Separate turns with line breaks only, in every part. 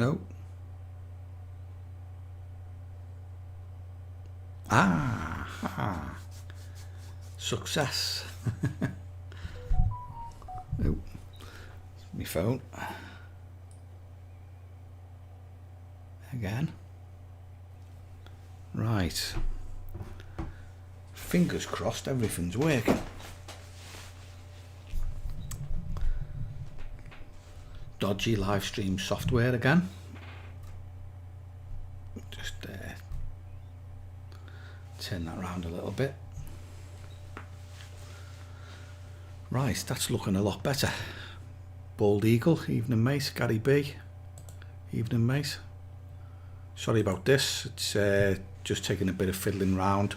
No. Ah. Success. Oh, my phone. Again. Right. Fingers crossed everything's working. Dodgy live stream software again. Just turn that around a little bit. Right, that's looking a lot better. Bald Eagle, evening mate. Gary B, evening mate. Sorry about this, it's just taking a bit of fiddling round.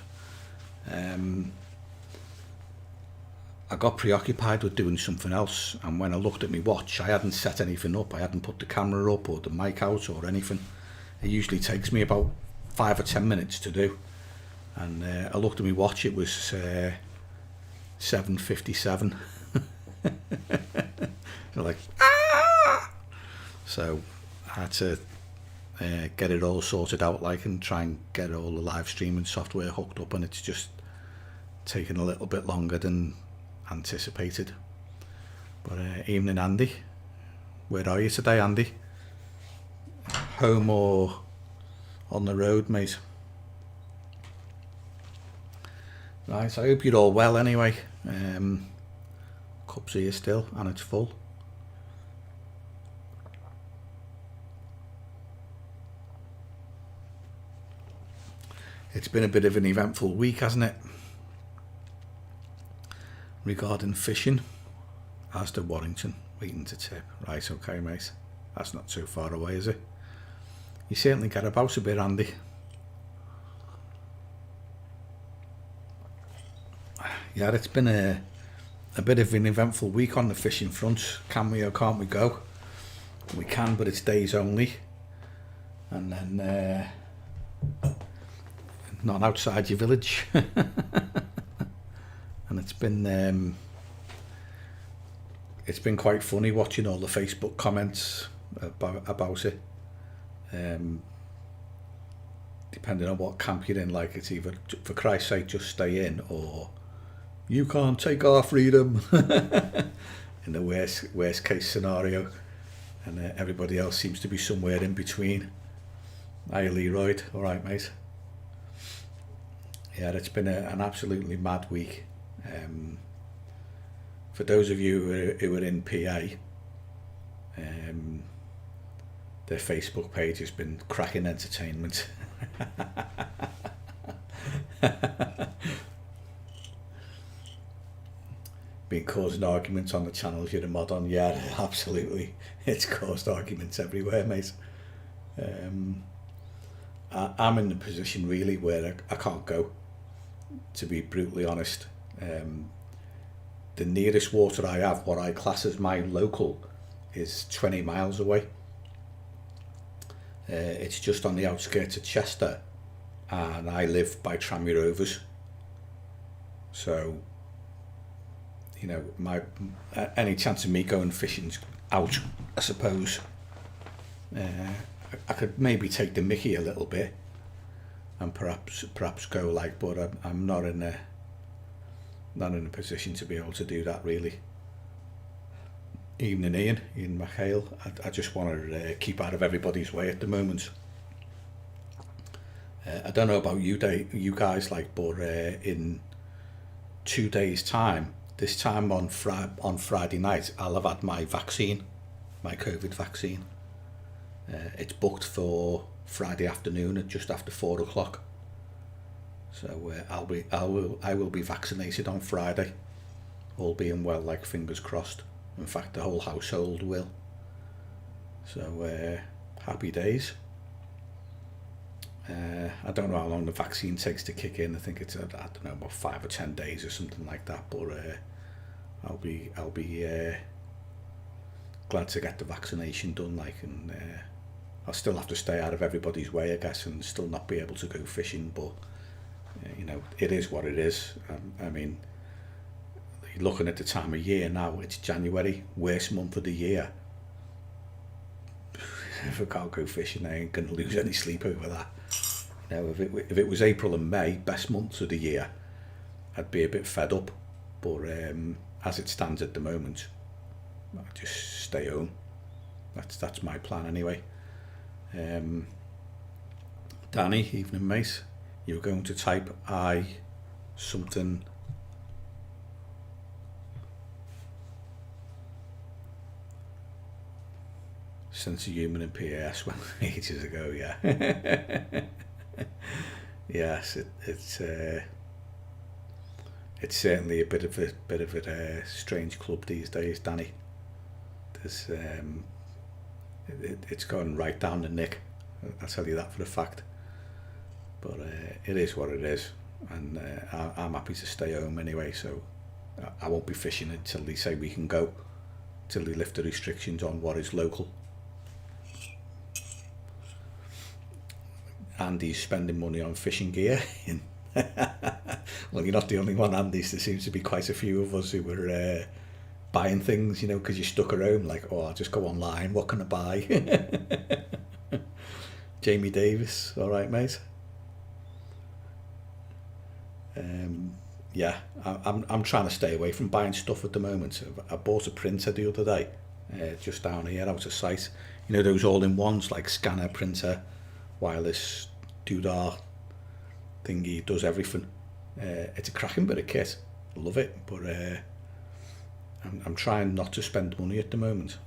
I got preoccupied with doing something else, and when I looked at my watch I hadn't set anything up. I hadn't put the camera up or the mic out or anything. It usually takes me about 5 or 10 minutes to do, and I looked at my watch, it was 7:57. Like, ah! So I had to get it all sorted out, like, and try and get all the live streaming software hooked up, and it's just taken a little bit longer than anticipated. But evening, Andy. Where are you today, Andy? Home or on the road, mate? Right, I hope you're all well anyway. Cup's here still and it's full. It's been a bit of an eventful week, hasn't it? Regarding fishing. Asda Warrington, waiting to tip. Right, okay, mate. That's not too far away, is it? You certainly get about a bit, Andy. Yeah, it's been a bit of an eventful week on the fishing front. Can we or can't we go? We can, but it's days only. And then not outside your village. And it's been quite funny watching all the Facebook comments about it. Depending on what camp you're in, like, it's either, for Christ's sake, just stay in, or you can't take our freedom. In the worst case scenario, and everybody else seems to be somewhere in between. Hi, Leroy. All right, mate. Yeah, it's been an absolutely mad week. For those of you who are in PA, their Facebook page has been cracking entertainment. Been causing arguments on the channels you're a mod on. Yeah, absolutely. It's caused arguments everywhere, mate. I'm in the position really where I can't go, to be brutally honest. The nearest water I have, what I class as my local, is 20 miles away. It's just on the outskirts of Chester, and I live by Tranmere Rovers. So, you know, any chance of me going fishing's out, I suppose. I could maybe take the mickey a little bit, and perhaps go, like, but I'm not in a position to be able to do that really. Evening, Ian McHale. I just want to keep out of everybody's way at the moment. I don't know about you guys, like, but in 2 days' time, this time on Friday night, I'll have had my vaccine, my COVID vaccine. It's booked for Friday afternoon at just after 4 o'clock. So I will be vaccinated on Friday, all being well, like, fingers crossed. In fact, the whole household will. So happy days. I don't know how long the vaccine takes to kick in. I think it's, I don't know, about 5 or 10 days or something like that. But I'll be glad to get the vaccination done, like, and I'll still have to stay out of everybody's way, I guess, and still not be able to go fishing. But you know, it is what it is. I mean, looking at the time of year now, it's January, worst month of the year. if I can't go fishing, I ain't going to lose any sleep over that. You know, if it was April and May, best months of the year, I'd be a bit fed up. But as it stands at the moment, I just stay home. That's my plan anyway. Danny, evening mate. You're going to type something. Sense of humour in PAS well ages ago, yeah. Yes, it's certainly a bit of a strange club these days, Danny. There's it's going right down the nick. I'll tell you that for a fact. But it is what it is, and I'm happy to stay home anyway. So I won't be fishing until they say we can go, till they lift the restrictions on what is local. Andy's spending money on fishing gear. Well, you're not the only one, Andy. There seems to be quite a few of us who were buying things, you know, because you're stuck at home. Like, oh, I'll just go online. What can I buy? Jamie Davis, all right, mate. Yeah, I'm trying to stay away from buying stuff at the moment. I bought a printer the other day, just down here out of sight. You know, those all-in-ones like scanner, printer, wireless doodah thingy, does everything. It's a cracking bit of kit. I love it, but I'm trying not to spend money at the moment.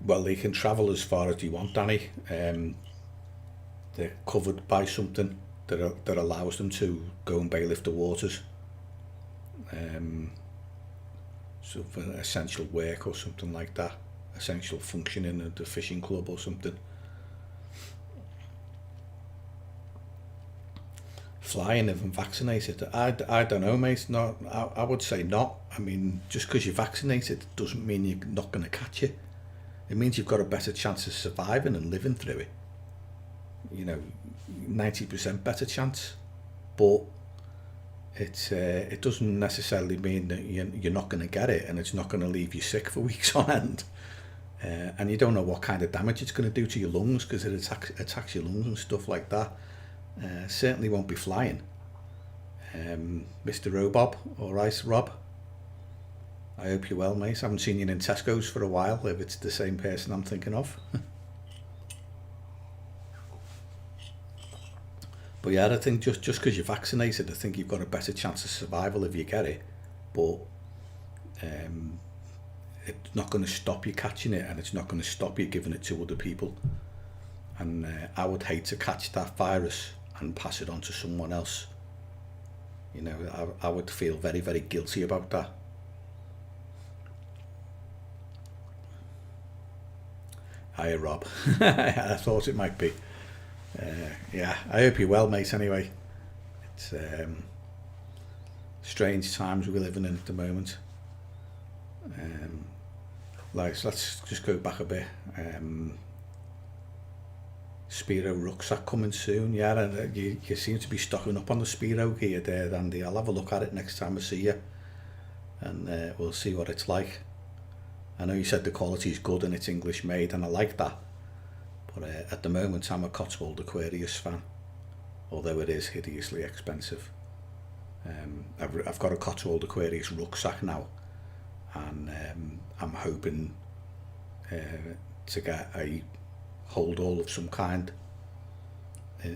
Well, they can travel as far as you want, Danny. They're covered by something that allows them to go and bailiff the waters. So for essential work or something like that, essential functioning at the fishing club or something. Flying if I'm vaccinated, I don't know, mate. No, I would say not. I mean, just because you're vaccinated doesn't mean you're not going to catch it. It means you've got a better chance of surviving and living through it. You know, 90% better chance. But it doesn't necessarily mean that you're not going to get it, and it's not going to leave you sick for weeks on end. And you don't know what kind of damage it's going to do to your lungs, because it attacks your lungs and stuff like that. Certainly won't be flying. Mr. Robob, all right, Rob? I hope you're well, mate. I haven't seen you in Tesco's for a while, if it's the same person I'm thinking of. But yeah, I think just because you're vaccinated, I think you've got a better chance of survival if you get it. But it's not going to stop you catching it, and it's not going to stop you giving it to other people. And I would hate to catch that virus and pass it on to someone else. You know, I would feel very, very guilty about that. Hiya, Rob. I thought it might be. Yeah, I hope you're well, mate, anyway. It's strange times we're living in at the moment. So let's just go back a bit. Speedo rucksack coming soon. Yeah, and you seem to be stocking up on the Speedo gear there, Andy. I'll have a look at it next time I see you, and we'll see what it's like. I know you said the quality is good and it's English made, and I like that. But at the moment, I'm a Cotswold Aquarius fan, although it is hideously expensive. I've got a Cotswold Aquarius rucksack now, and I'm hoping to get a hold all of some kind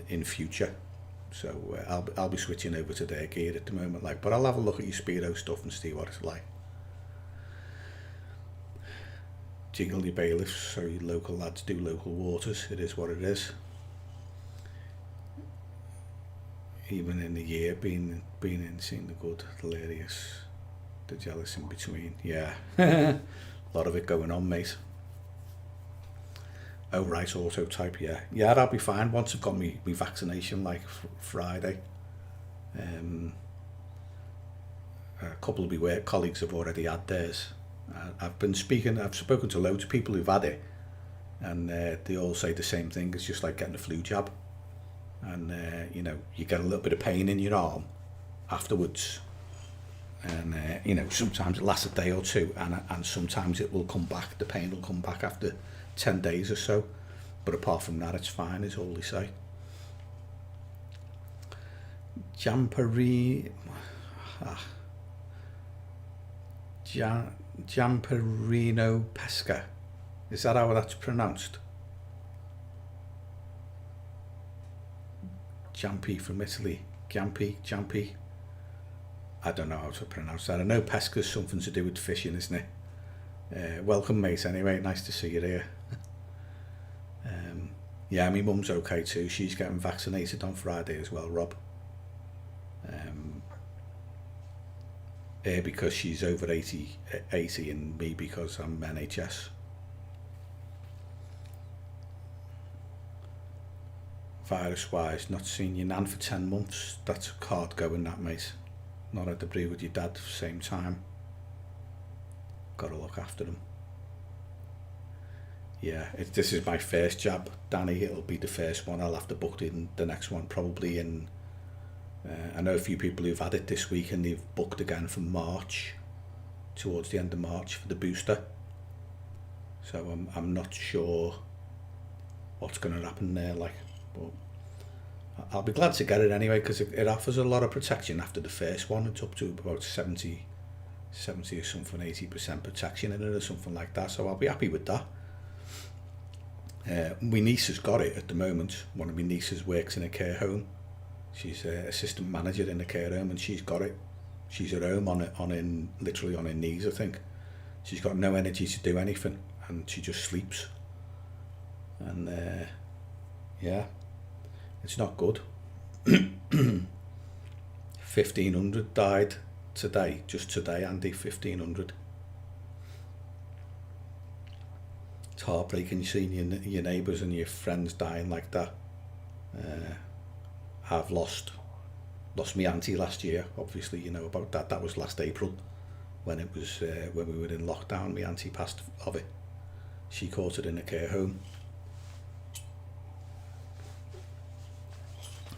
in future. So I'll be switching over to their gear at the moment, like. But I'll have a look at your Speedo stuff and see what it's like. Jiggle your bailiffs so your local lads do local waters. It is what it is. Even in the year, being in, seeing the good, hilarious, the jealous in between. Yeah, a lot of it going on, mate. Oh right, auto type. Yeah, I'll be fine once I've got me vaccination, like Friday. A couple of my work colleagues have already had theirs. I've spoken to loads of people who've had it, and they all say the same thing. It's just like getting a flu jab, and you know, you get a little bit of pain in your arm, afterwards. And you know, sometimes it lasts a day or two, and sometimes it will come back. The pain will come back after 10 days or so. But apart from that, it's fine, is all they say. Jamperino pesca. Is that how that's pronounced? Jampi from Italy. Jampi. I don't know how to pronounce that. I know pesca's something to do with fishing, isn't it? Welcome, mate, anyway. Nice to see you here. Yeah, my mum's okay too. She's getting vaccinated on Friday as well, Rob. Because she's over 80 and me because I'm NHS. Virus-wise, not seen your nan for 10 months. That's hard going, that, mate. Not had to breathe with your dad at the same time. Got to look after him. Yeah, this is my first jab, Danny. It'll be the first one. I'll have to book in the next one probably in... I know a few people who've had it this week and they've booked again for March, towards the end of March for the booster. So I'm not sure what's going to happen there, like, but I'll be glad to get it anyway because it offers a lot of protection after the first one. It's up to about 70 or something, 80% protection in it or something like that. So I'll be happy with that. My niece has got it at the moment. One of my nieces works in a care home. She's assistant manager in a care home and she's got it. She's at home literally on her knees, I think. She's got no energy to do anything and she just sleeps. And yeah, it's not good. 1,500 died today, just today, Andy, 1,500. It's heartbreaking seeing your neighbours and your friends dying like that. I've lost my auntie last year, obviously you know about that. That was last April when it was when we were in lockdown. My auntie passed of it. She caught it in a care home.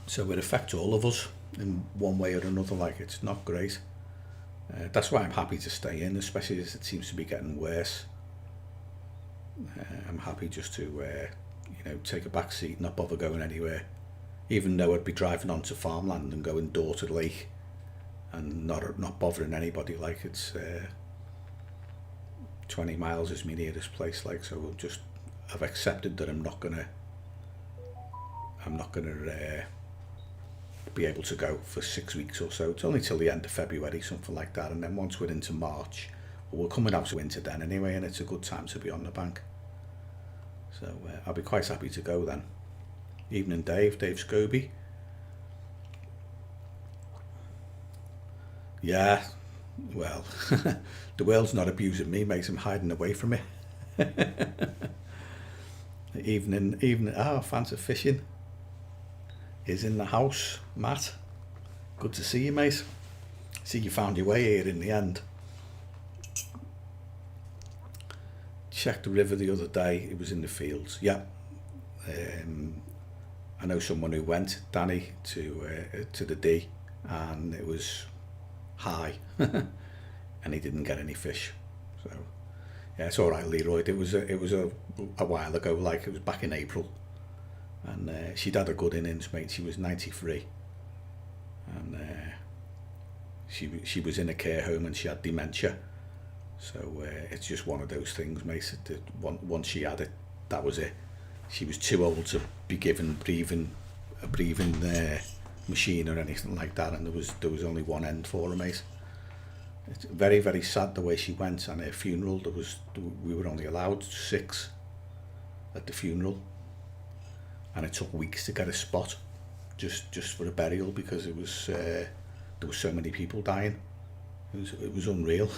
So it affects all of us in one way or another, like it's not great. That's why I'm happy to stay in, especially as it seems to be getting worse. I'm happy just to you know, take a back seat, not bother going anywhere, even though I'd be driving onto farmland and going door to lake and not bothering anybody. Like it's 20 miles is my nearest place, like, so I've accepted that I'm not gonna be able to go for 6 weeks or so. It's only till the end of February, something like that, and then once we're into March, well, we're coming out of winter then anyway, and it's a good time to be on the bank. So I'll be quite happy to go then. Evening, Dave Scobie. Yeah, well, the world's not abusing me, mate. I'm hiding away from it. Evening. Fancy fishing. Is in the house, Matt. Good to see you, mate. See you found your way here in the end. Checked the river the other day. It was in the fields. Yeah. I know someone who went, Danny, to the D, and it was high, and he didn't get any fish. So yeah, it's all right, Leroy. It was a while ago. Like, it was back in April. And she'd had a good innings, mate. She was 93, and she was in a care home and she had dementia. So it's just one of those things, mate. Once she had it, that was it. She was too old to be given a breathing machine or anything like that, and there was only one end for her, mate. It's very, very sad the way she went. And her funeral, we were only allowed 6 at the funeral. And it took weeks to get a spot just for a burial because it was there were so many people dying. It was unreal.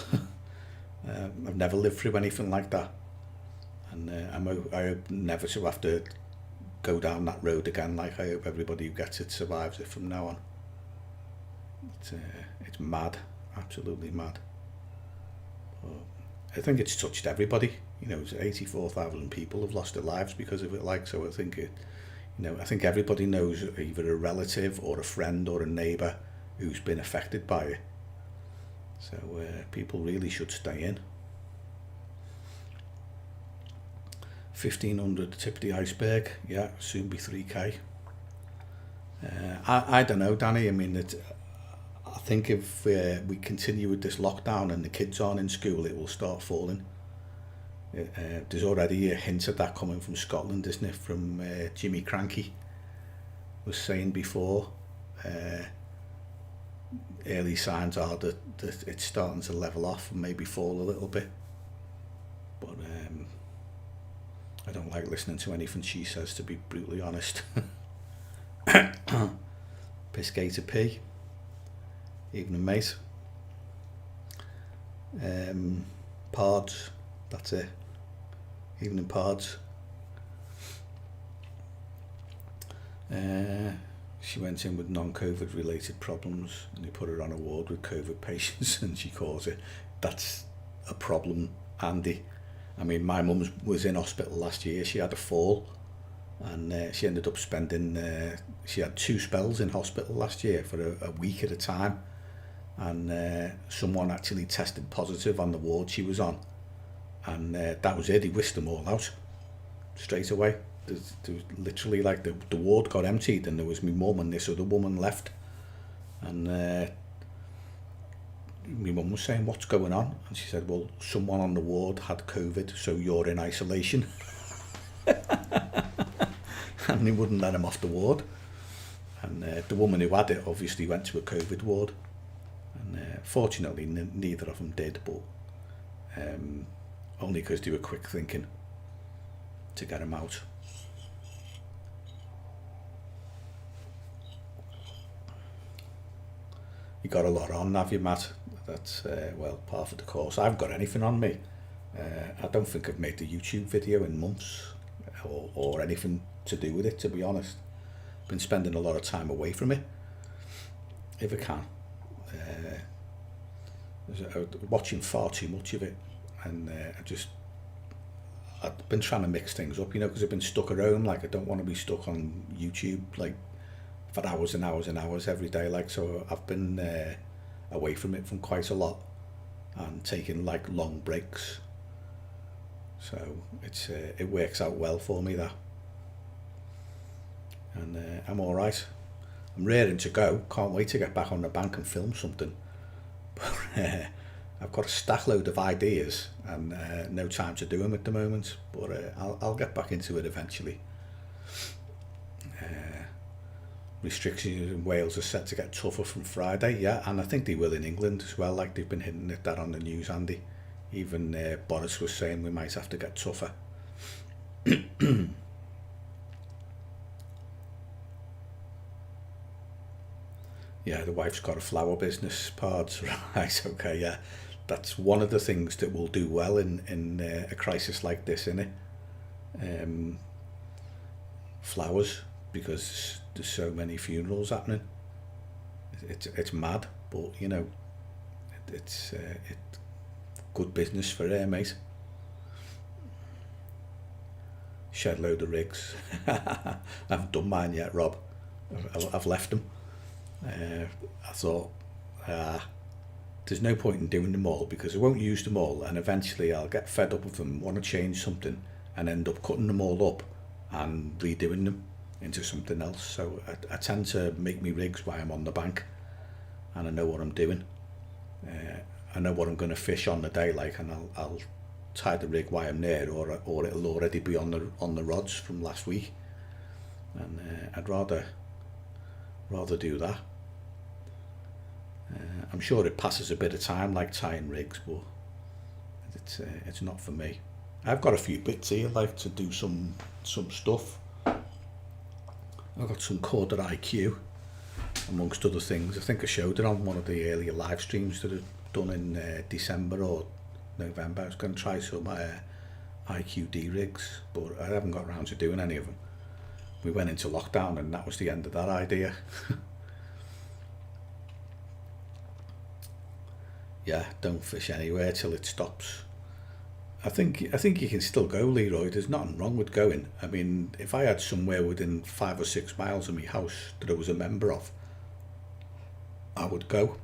I've never lived through anything like that, and I hope never to have to go down that road again. Like, I hope everybody who gets it survives it from now on. It's mad, absolutely mad. But I think it's touched everybody. You know, 84,000 people have lost their lives because of it. Like, so I think I think everybody knows either a relative or a friend or a neighbour who's been affected by it. So people really should stay in. 1,500 tip the iceberg, yeah, soon be 3k. I don't know, Danny. I mean, I think if we continue with this lockdown and the kids aren't in school, it will start falling. There's already a hint of that coming from Scotland, isn't it? From Jimmy Cranky was saying before. Early signs are that it's starting to level off and maybe fall a little bit. But I don't like listening to anything she says, to be brutally honest. Piscator P. Evening, mate. Pards. That's it. Evening, Pards. She went in with non-COVID related problems and they put her on a ward with COVID patients and she calls it, that's a problem, Andy. I mean, my mum was in hospital last year. She had a fall and she ended up spending, she had 2 spells in hospital last year for a week at a time. And someone actually tested positive on the ward she was on. And that was it, he whisked them all out straight away. There was literally like the ward got emptied and there was my mum and this other woman left. And my mum was saying, what's going on? And she said, well, someone on the ward had COVID, so you're in isolation. And they wouldn't let him off the ward. And the woman who had it obviously went to a COVID ward. And fortunately, neither of them did, but only because they were quick thinking to get him out. You got a lot on, have you, Matt? That's, well, part of the course. I haven't got anything on me. I don't think I've made a YouTube video in months or anything to do with it, to be honest. Been spending a lot of time away from it, if I can. Watching far too much of it, and I've been trying to mix things up, you know, because I've been stuck at home. Like, I don't want to be stuck on YouTube like for hours and hours and hours every day. Like, so I've been away from it from quite a lot and taking like long breaks. So it's it works out well for me, that. And I'm all right. I'm raring to go. Can't wait to get back on the bank and film something. But I've got a stack load of ideas and no time to do them at the moment. But I'll get back into it eventually. Restrictions in Wales are set to get tougher from Friday, yeah, and I think they will in England as well. Like, they've been hinting at that on the news, Andy. Even Boris was saying we might have to get tougher. Yeah, the wife's got a flower business, Pards. Right, okay, yeah. That's one of the things that will do well in a crisis like this, innit? Flowers, because there's so many funerals happening. It's mad, but, you know, it's good business for her, mate. Shed load of rigs. I haven't done mine yet, Rob. I've left them. I thought, there's no point in doing them all because I won't use them all, and eventually I'll get fed up with them, want to change something, and end up cutting them all up and redoing them into something else. So I tend to make me rigs while I'm on the bank, and I know what I'm doing. I know what I'm going to fish on the day, like, and I'll tie the rig while I'm there, or it'll already be on the rods from last week, and I'd rather do that. I'm sure it passes a bit of time, like tying rigs, but it's not for me. I've got a few bits here, like, to do some stuff. I've got some Corder IQ, amongst other things. I think I showed it on one of the earlier live streams that I've done in December or November. I was going to try some IQD rigs, but I haven't got around to doing any of them. We went into lockdown and that was the end of that idea. Yeah, don't fish anywhere till it stops. I think you can still go, Leroy. There's nothing wrong with going. I mean, if I had somewhere within 5 or 6 miles of my house that I was a member of, I would go.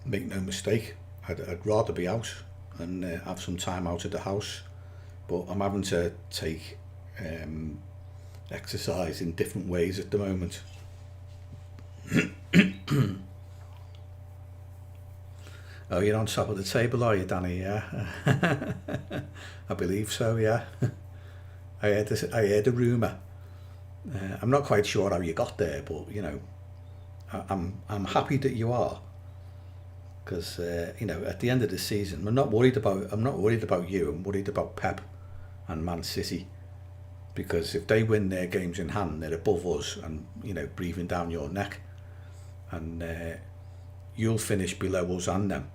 Make no mistake. I'd rather be out and have some time out of the house, but I'm having to take exercise in different ways at the moment. Oh, you're on top of the table, are you, Danny? Yeah. I believe so, yeah. I heard a rumour. I'm not quite sure how you got there, but you know, I'm happy that you are, because you know, at the end of the season, I'm not worried about you. I'm worried about Pep and Man City, because if they win their games in hand, they're above us and, you know, breathing down your neck, and you'll finish below us and them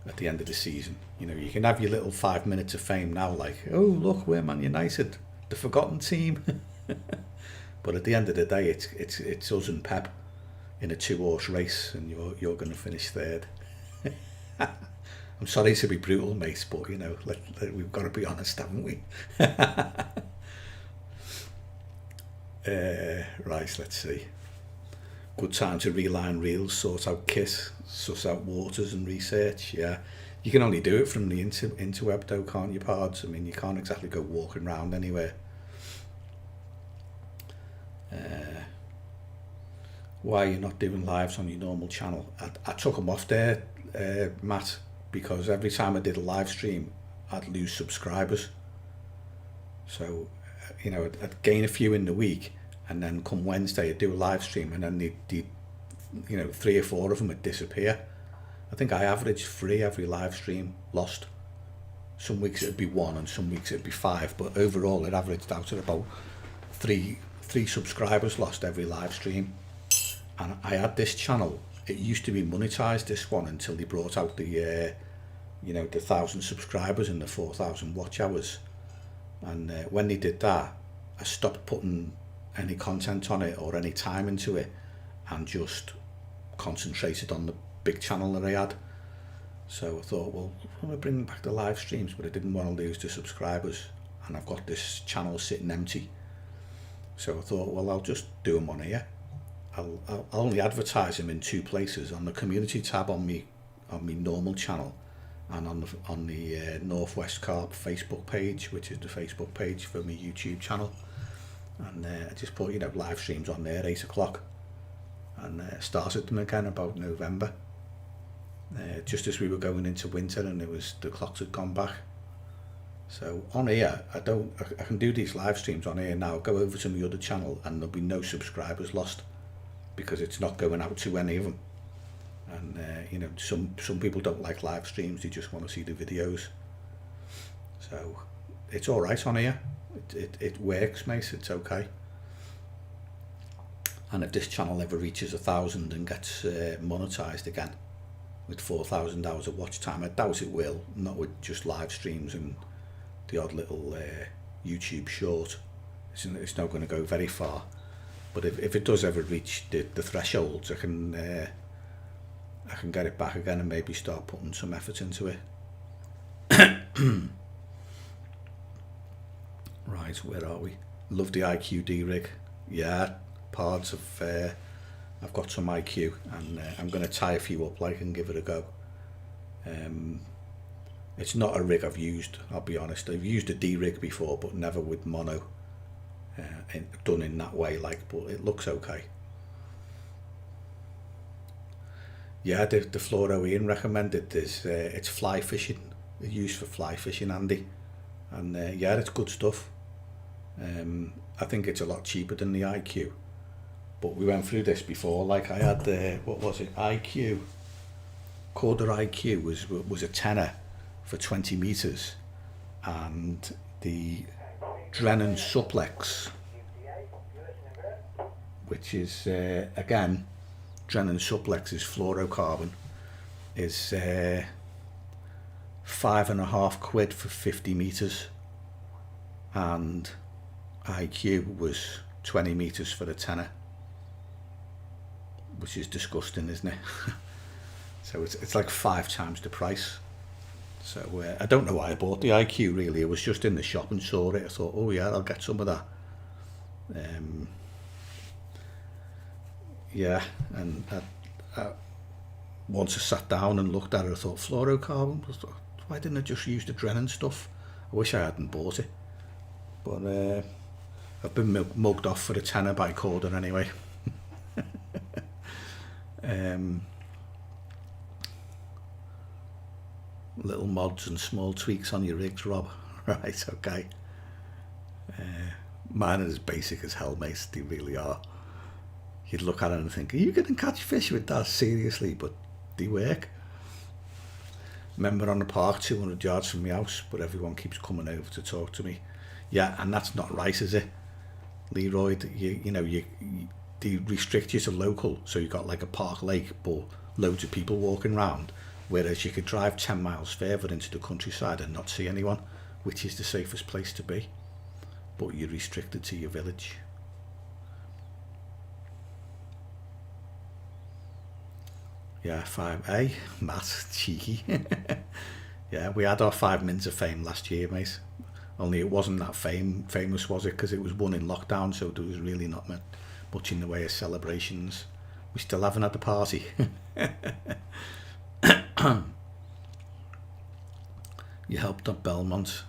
at the end of the season. You know, you can have your little 5 minutes of fame now, like, oh look, we're Man United, the forgotten team. But at the end of the day, it's us and Pep in a 2-horse race, and you're going to finish third. I'm sorry to be brutal, mate, but you know, we've got to be honest, haven't we? Right, let's see. Good time to reline reels, sort out kit, suss out waters and research. Yeah, you can only do it from the interweb though, can't you, pards? I mean, you can't exactly go walking around anywhere. Why are you not doing lives on your normal channel? I took them off there, Matt, because every time I did a live stream, I'd lose subscribers. So, you know, I'd gain a few in the week, and then come Wednesday I'd do a live stream, and then the you know, 3 or 4 of them would disappear. I think I averaged 3 every live stream lost. Some weeks it'd be 1 and some weeks it'd be 5, but overall it averaged out at about 3 subscribers lost every live stream. And I had this channel, it used to be monetized, this one, until they brought out the you know, the 1,000 subscribers and the 4,000 watch hours. And when they did that, I stopped putting any content on it or any time into it, and just concentrated on the big channel that I had. So I thought, well, I'm going to bring back the live streams, but I didn't want to lose the subscribers, and I've got this channel sitting empty. So I thought, well, I'll just do them on here. I'll only advertise them in 2 places: on the community tab on me normal channel, and on the Northwest Carp Facebook page, which is the Facebook page for my YouTube channel. And I just put, you know, live streams on there 8 o'clock, and started them again about November, just as we were going into winter, and the clocks had gone back. So on here, I can do these live streams on here now. Go over to my other channel and there'll be no subscribers lost, because it's not going out to any of them. And you know, some people don't like live streams, they just want to see the videos. So it's all right on here. It works, mate. It's okay. And if this channel ever reaches 1,000 and gets monetized again with 4,000 hours of watch time, I doubt it will. Not with just live streams and the odd little YouTube short. It's not going to go very far. But if it does ever reach the thresholds, I can get it back again and maybe start putting some effort into it. Right, where are we? Love the IQD rig. Yeah, parts of I've got some IQ, and I'm going to tie a few up like and give it a go. It's not a rig I've used, I'll be honest. I've used a D rig before, but never with mono, done in that way, like, but it looks okay. Yeah, the fluoro Ian recommended this. It's fly fishing. It's used for fly fishing, Andy, and yeah, it's good stuff. I think it's a lot cheaper than the IQ, but we went through this before. Like, I had the, what was it, IQ, Corder IQ was a tenner for 20 meters, and the Drennan Suplex, which is again, Drennan Suplex is fluorocarbon, is £5.50 for 50 meters, and IQ was 20 meters for a tenner, which is disgusting, isn't it? So it's like 5 times the price. So I don't know why I bought the IQ, really. It was just in the shop and saw it. I thought, oh yeah, I'll get some of that. Yeah, and once I sat down and looked at it, I thought, fluorocarbon? Why didn't I just use the Drennan stuff? I wish I hadn't bought it. But I've been mugged off for a tenner by Corder anyway. Little mods and small tweaks on your rigs, Rob. Right, okay. Mine are as basic as hell, mate. They really are. You'd look at it and think, are you going to catch fish with that? Seriously? But they work. Remember on the park 200 yards from my house, but everyone keeps coming over to talk to me. Yeah, and that's not right, is it? Leroy, they restrict you to local, so you've got like a park lake, but loads of people walking around, whereas you could drive 10 miles further into the countryside and not see anyone, which is the safest place to be. But you're restricted to your village. Yeah, 5A, Matt, cheeky. Yeah, we had our 5 minutes of fame last year, mate. Only it wasn't that famous, was it? Because it was won in lockdown, so there was really not much in the way of celebrations. We still haven't had the party. You helped at Belmont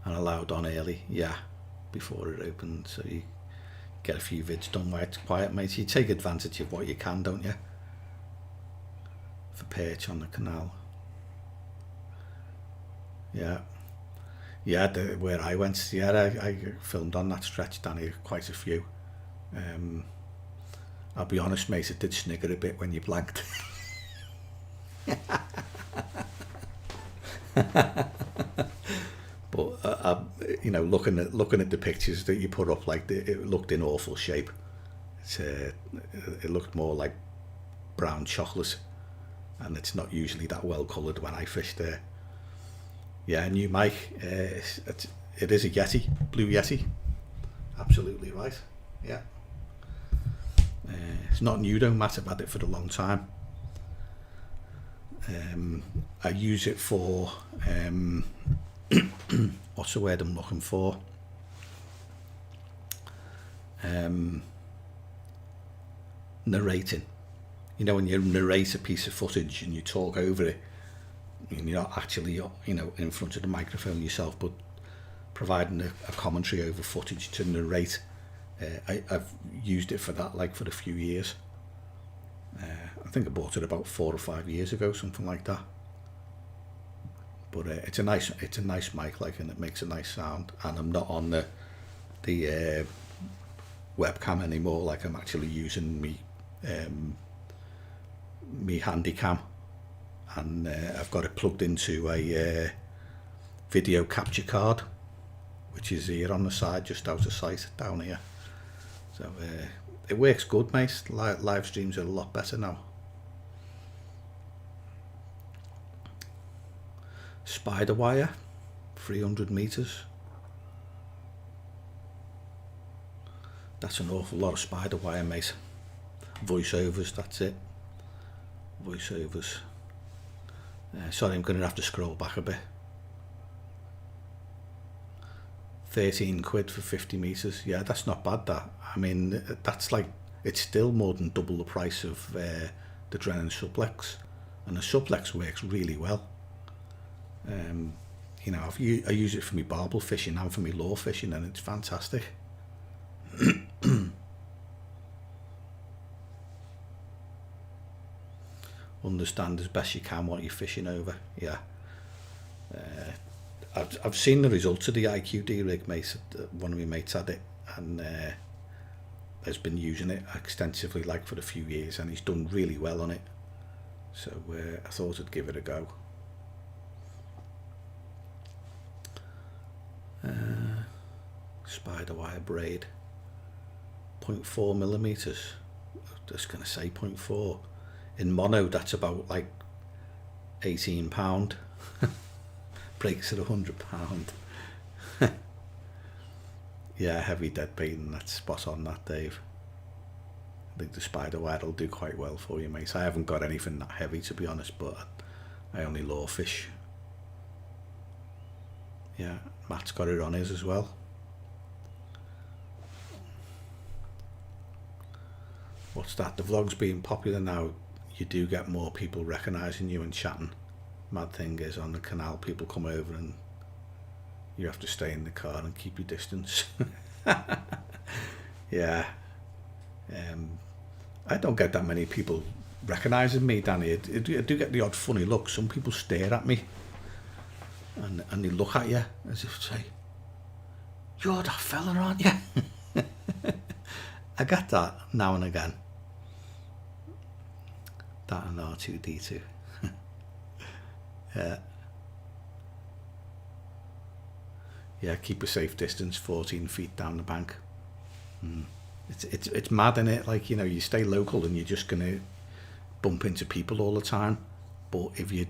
and allowed on early, yeah, before it opened, so you get a few vids done while it's quiet, mate. You take advantage of what you can, don't you? For perch on the canal. Yeah. Yeah, where I went, yeah, I filmed on that stretch, Danny, quite a few. I'll be honest, mate, it did snigger a bit when you blanked. But looking at the pictures that you put up, like it looked in awful shape. It looked more like brown chocolate, and it's not usually that well coloured when I fish there. Yeah, new mic. It is a Yeti, Blue Yeti. Absolutely right. Yeah. It's not new, don't matter. I've had it for a long time. I use it for what's the word I'm looking for? Narrating. You know, when you narrate a piece of footage and you talk over it, and you're not actually, in front of the microphone yourself, but providing a commentary over footage to narrate. I've used it for that, like, for a few years. I think I bought it about 4 or 5 years ago, something like that. But it's a nice mic, like, and it makes a nice sound. And I'm not on the webcam anymore. Like, I'm actually using me handy cam, and I've got it plugged into a video capture card, which is here on the side, just out of sight down here. So it works good, mate. Live streams are a lot better now. Spider wire, 300 meters. That's an awful lot of spider wire, mate. Voiceovers, that's it. Voiceovers. Sorry, I'm going to have to scroll back a bit. 13 quid for 50 meters. Yeah, that's not bad, that. I mean, that's like, it's still more than double the price of the Drennan Suplex. And the Suplex works really well. I use it for my barbel fishing and for my lure fishing, and it's fantastic. Understand as best you can what you're fishing over. Yeah. I've seen the results of the IQD rig, mate. One of my mates had it and has been using it extensively, like, for a few years, and he's done really well on it. So I thought I'd give it a go. Spider wire braid, 0.4 millimeters. I'm just going to say 0.4. In mono, that's about like £18. Breaks at £100. Yeah, heavy dead bait, and that's spot on, that, Dave. I think the spider wire will do quite well for you, mate. I haven't got anything that heavy, to be honest, but I only lure fish. Yeah, Matt's got it on his as well. What's that? The vlog's being popular now. you do get more people recognising you and chatting. Mad thing is, on the canal, people come over and you have to stay in the car and keep your distance. Yeah. I don't get that many people recognising me, Danny. I do get the odd funny look. Some people stare at me and they look at you as if to say, "You're that fella, aren't you?" I get that now and again. That and R2D2. Yeah. Yeah, keep a safe distance, 14 feet down the bank. It's mad, isn't it? Like, you stay local and you're just going to bump into people all the time. But if you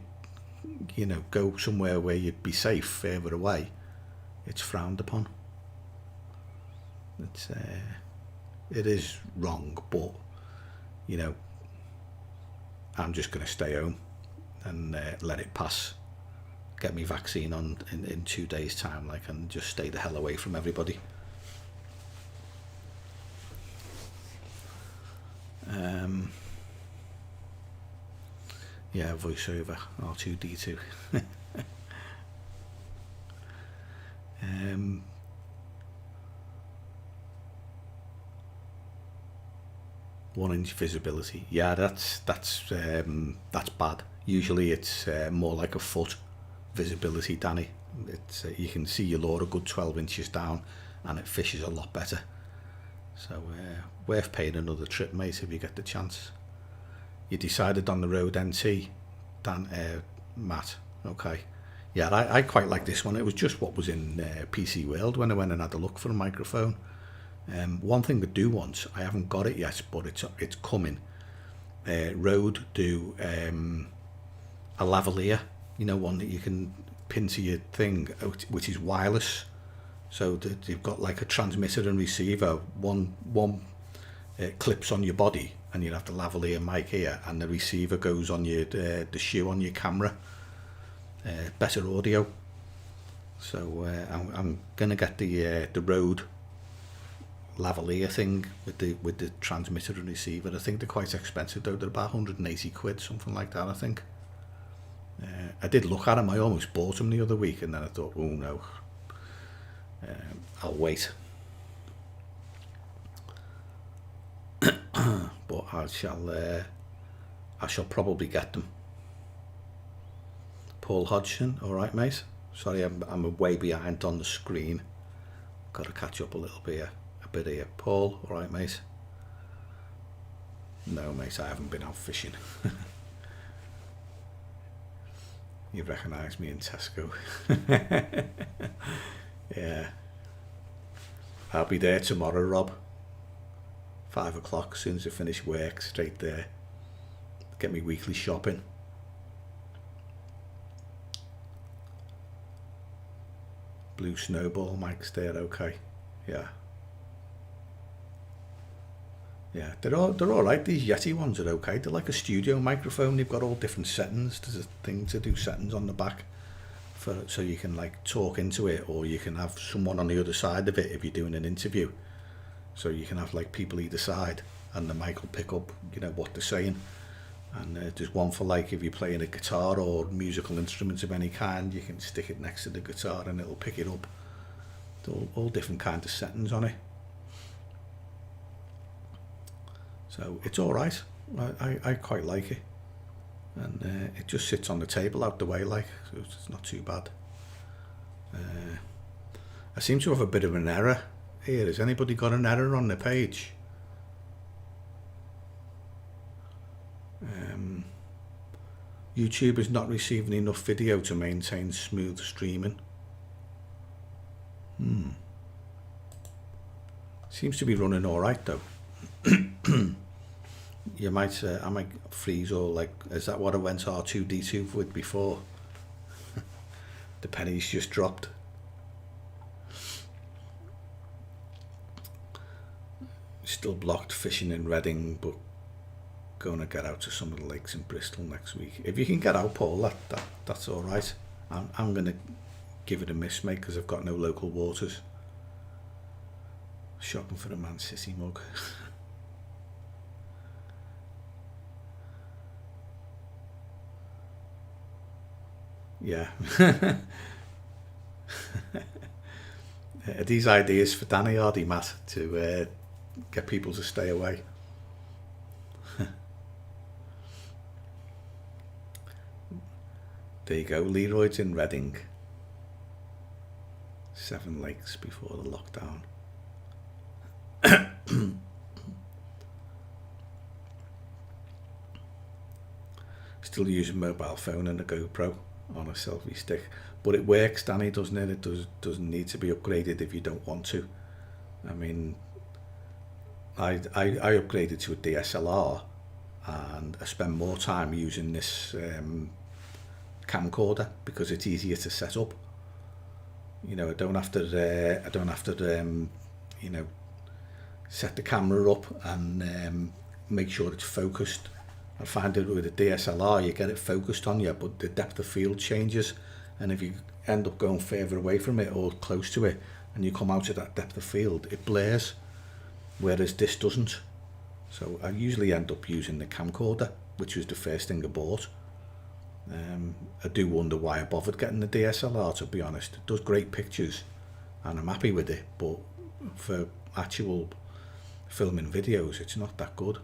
go somewhere where you'd be safe further away, it's frowned upon. It is wrong, but I'm just going to stay home and let it pass. Get me vaccine in 2 days' time, and just stay the hell away from everybody. Yeah, voiceover, R2D2. 1-inch visibility. Yeah, that's bad. Usually it's more like a foot visibility, Danny. It's you can see your lure a good 12 inches down, and it fishes a lot better. So worth paying another trip, mate, if you get the chance. You decided on the Rode NT, Matt. Okay. Yeah, I quite like this one. It was just what was in PC World when I went and had a look for a microphone. One thing I do want, I haven't got it yet, but it's coming. Rode do a lavalier, one that you can pin to your thing, which is wireless. So you've got like a transmitter and receiver. One clips on your body, and you have the lavalier mic here, and the receiver goes on your the shoe on your camera. Better audio. So I'm gonna get the Rode lavalier thing with the transmitter and receiver. I think they're quite expensive though. They're about 180 quid, something like that, I think. I did look at them. I almost bought them the other week, and then I thought, oh no, I'll wait. But I shall probably get them. Paul Hodgson, all right, mate. Sorry, I'm way behind on the screen. Got to catch up a little bit here. Paul, all right, mate. No, mate, I haven't been out fishing. You recognise me in Tesco. Yeah. I'll be there tomorrow, Rob. 5 o'clock, as soon as I finish work, straight there. Get me weekly shopping. Blue Snowball mic's there, okay. Yeah. Yeah, they're all right. These Yeti ones are okay. They're like a studio microphone. They've got all different settings. There's a thing to do settings on the back so you can like talk into it, or you can have someone on the other side of it if you're doing an interview. So you can have like people either side, and the mic will pick up, what they're saying. And there's one for like if you're playing a guitar or musical instruments of any kind, you can stick it next to the guitar and it'll pick it up. All different kinds of settings on it. So it's all right. I quite like it, and it just sits on the table out the way, so it's not too bad. I seem to have a bit of an error here. Has anybody got an error on the page? YouTube is not receiving enough video to maintain smooth streaming. Seems to be running all right though. You might, I might freeze, or is that what I went R2D2 with before? The pennies just dropped. Still blocked fishing in Reading, but going to get out to some of the lakes in Bristol next week. If you can get out, Paul, that's all right. I'm going to give it a miss, mate, because I've got no local waters. Shopping for a Man City mug. Yeah. Are these ideas for Danny, are they, Matt, to get people to stay away? There you go, Leroy's in Reading. 7 lakes before the lockdown. Still using mobile phone and a GoPro on a selfie stick, but it works, Danny, doesn't it? It doesn't need to be upgraded if you don't want to. I mean, I upgraded to a DSLR, and I spend more time using this camcorder because it's easier to set up. You know, I don't have to you know, set the camera up and make sure it's focused. I find that with a DSLR you get it focused on you, but the depth of field changes, and if you end up going further away from it or close to it and you come out of that depth of field, it blurs, whereas this doesn't. So I usually end up using the camcorder, which was the first thing I bought. I do wonder why I bothered getting the DSLR, to be honest. It does great pictures and I'm happy with it, but for actual filming videos it's not that good.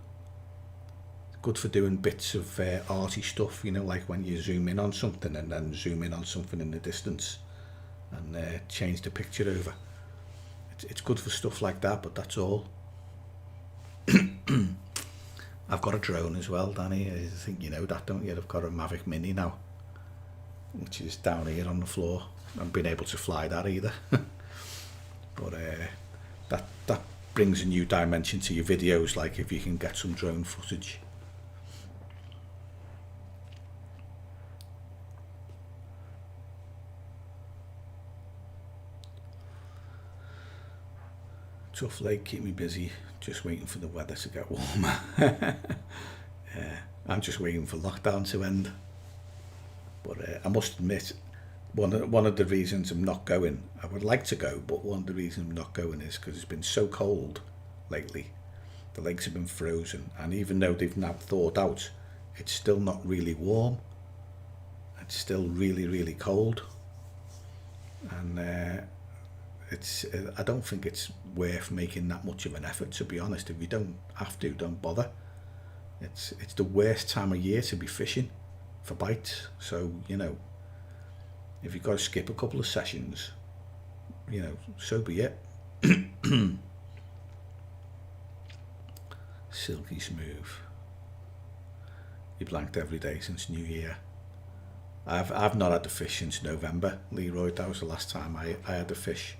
It's good for doing bits of arty stuff, you know, like when you zoom in on something and then zoom in on something in the distance and change the picture over. It's good for stuff like that, but that's all. I've got a drone as well, Danny. I think you know that, don't you? I've got a Mavic Mini now, which is down here on the floor. I haven't been able to fly that either. But that brings a new dimension to your videos, like if you can get some drone footage. Tough lake, keep me busy, just waiting for the weather to get warmer. I'm just waiting for lockdown to end. But I must admit, one of the reasons I'm not going, I would like to go, but one of the reasons I'm not going is because it's been so cold lately. The lakes have been frozen, and even though they've now thawed out, it's still not really warm. It's still really, really cold. And I don't think it's worth making that much of an effort, to be honest. If you don't have to, don't bother. It's the worst time of year to be fishing for bites. So, you know, if you've got to skip a couple of sessions, you know, so be it. Silky smooth. You blanked every day since New Year. I've not had a fish since November, Leroy. That was the last time I had a fish.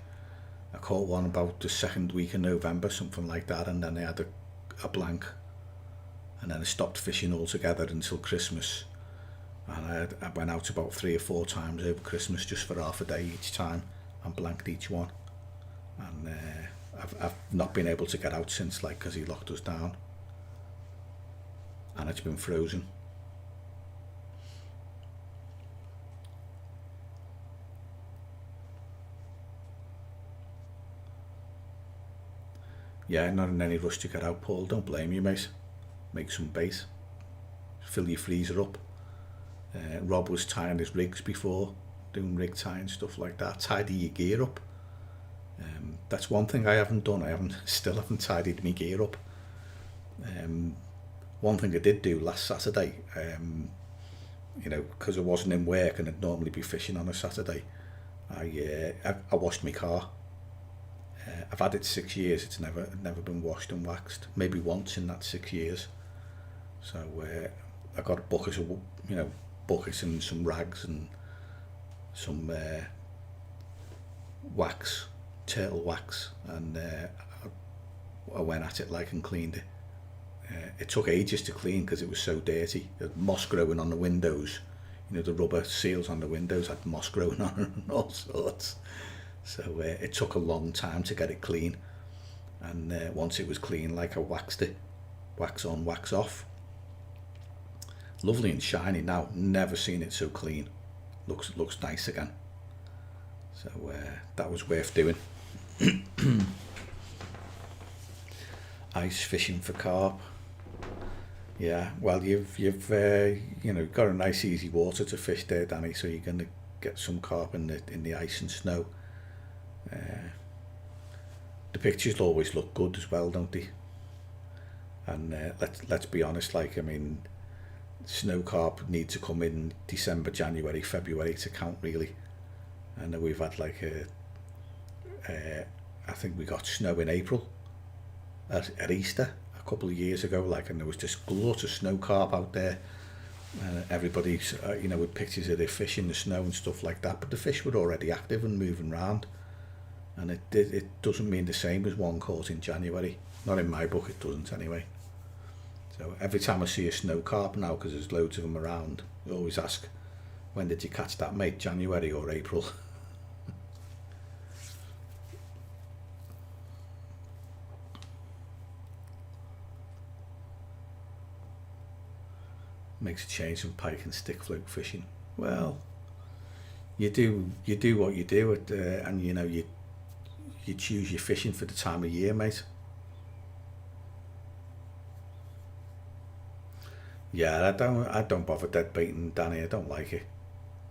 I caught one about the second week of November, something like that, and then I had a blank. And then I stopped fishing altogether until Christmas. And I went out about 3 or 4 times over Christmas just for half a day each time and blanked each one. And I've not been able to get out since, like, because he locked us down. And it's been frozen. Yeah, not in any rush to get out, Paul. Don't blame you, mate. Make some bait. Fill your freezer up. Rob was tying his rigs before, doing rig tying, stuff like that. Tidy your gear up. That's one thing I haven't done. Still haven't tidied my gear up. One thing I did do last Saturday, you know, because I wasn't in work and I'd normally be fishing on a Saturday, I washed my car. I've had it 6 years. It's never been washed and waxed. Maybe once in that 6 years. So I got a bucket of, you know, buckets and some rags and some wax, turtle wax, and I went at it like and cleaned it. It took ages to clean because it was so dirty. There was moss growing on the windows. You know, the rubber seals on the windows had moss growing on it and all sorts. So it took a long time to get it clean. And once it was clean, like, I waxed it. Wax on, wax off. Lovely and shiny now. Never seen it so clean. Looks nice again. So that was worth doing. Ice fishing for carp. Yeah, well, you've you know, got a nice easy water to fish there, Danny. So you're gonna get some carp in the ice and snow. The pictures always look good as well, don't they? And let's be honest, like, I mean, snow carp need to come in December, January, February to count really. And we've had like I think we got snow in April at Easter a couple of years ago, like, and there was this glut of snow carp out there. Everybody's, you know, with pictures of their fish in the snow and stuff like that. But the fish were already active and moving around, and it doesn't mean the same as one caught in January. Not in my book, it doesn't anyway. So every time I see a snow carp now, because there's loads of them around, I always ask, when did you catch that, mate? January or April? Makes a change from pike and stick fluke fishing. Well, you do what you do, and you know you choose your fishing for the time of year, mate. Yeah, I don't bother dead baiting, Danny. I don't like it.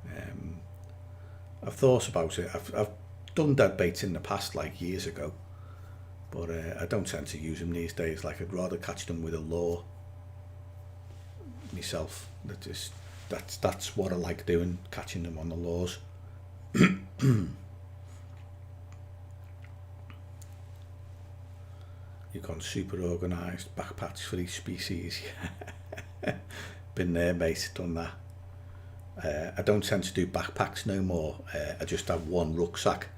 Um, I've thought about it. I've done dead baits in the past, like years ago, but I don't tend to use them these days. Like, I'd rather catch them with a lure myself. That's what I like doing, catching them on the lures. You've gone super organised, backpacks for each species. Been there, mate, done that. I don't tend to do backpacks no more. I just have one rucksack,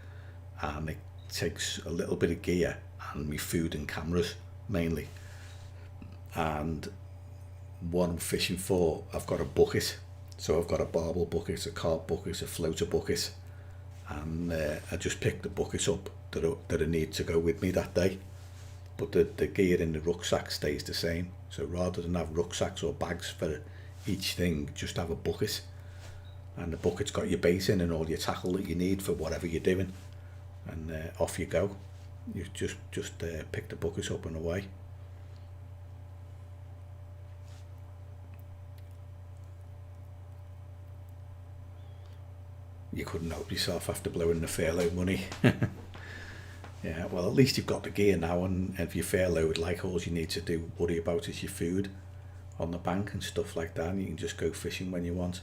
and it takes a little bit of gear and my food and cameras mainly. And what I'm fishing for, I've got a bucket. So I've got a barbel bucket, a carp bucket, a floater bucket, and I just pick the buckets up that I need to go with me that day. But the gear in the rucksack stays the same. So rather than have rucksacks or bags for each thing, just have a bucket. And the bucket's got your bait in and all your tackle that you need for whatever you're doing. And off you go. You just pick the bucket up and away. You couldn't help yourself after blowing the furlough money. Yeah, well, at least you've got the gear now, and if you furloughed, like, all you need to do worry about is your food on the bank and stuff like that, and you can just go fishing when you want.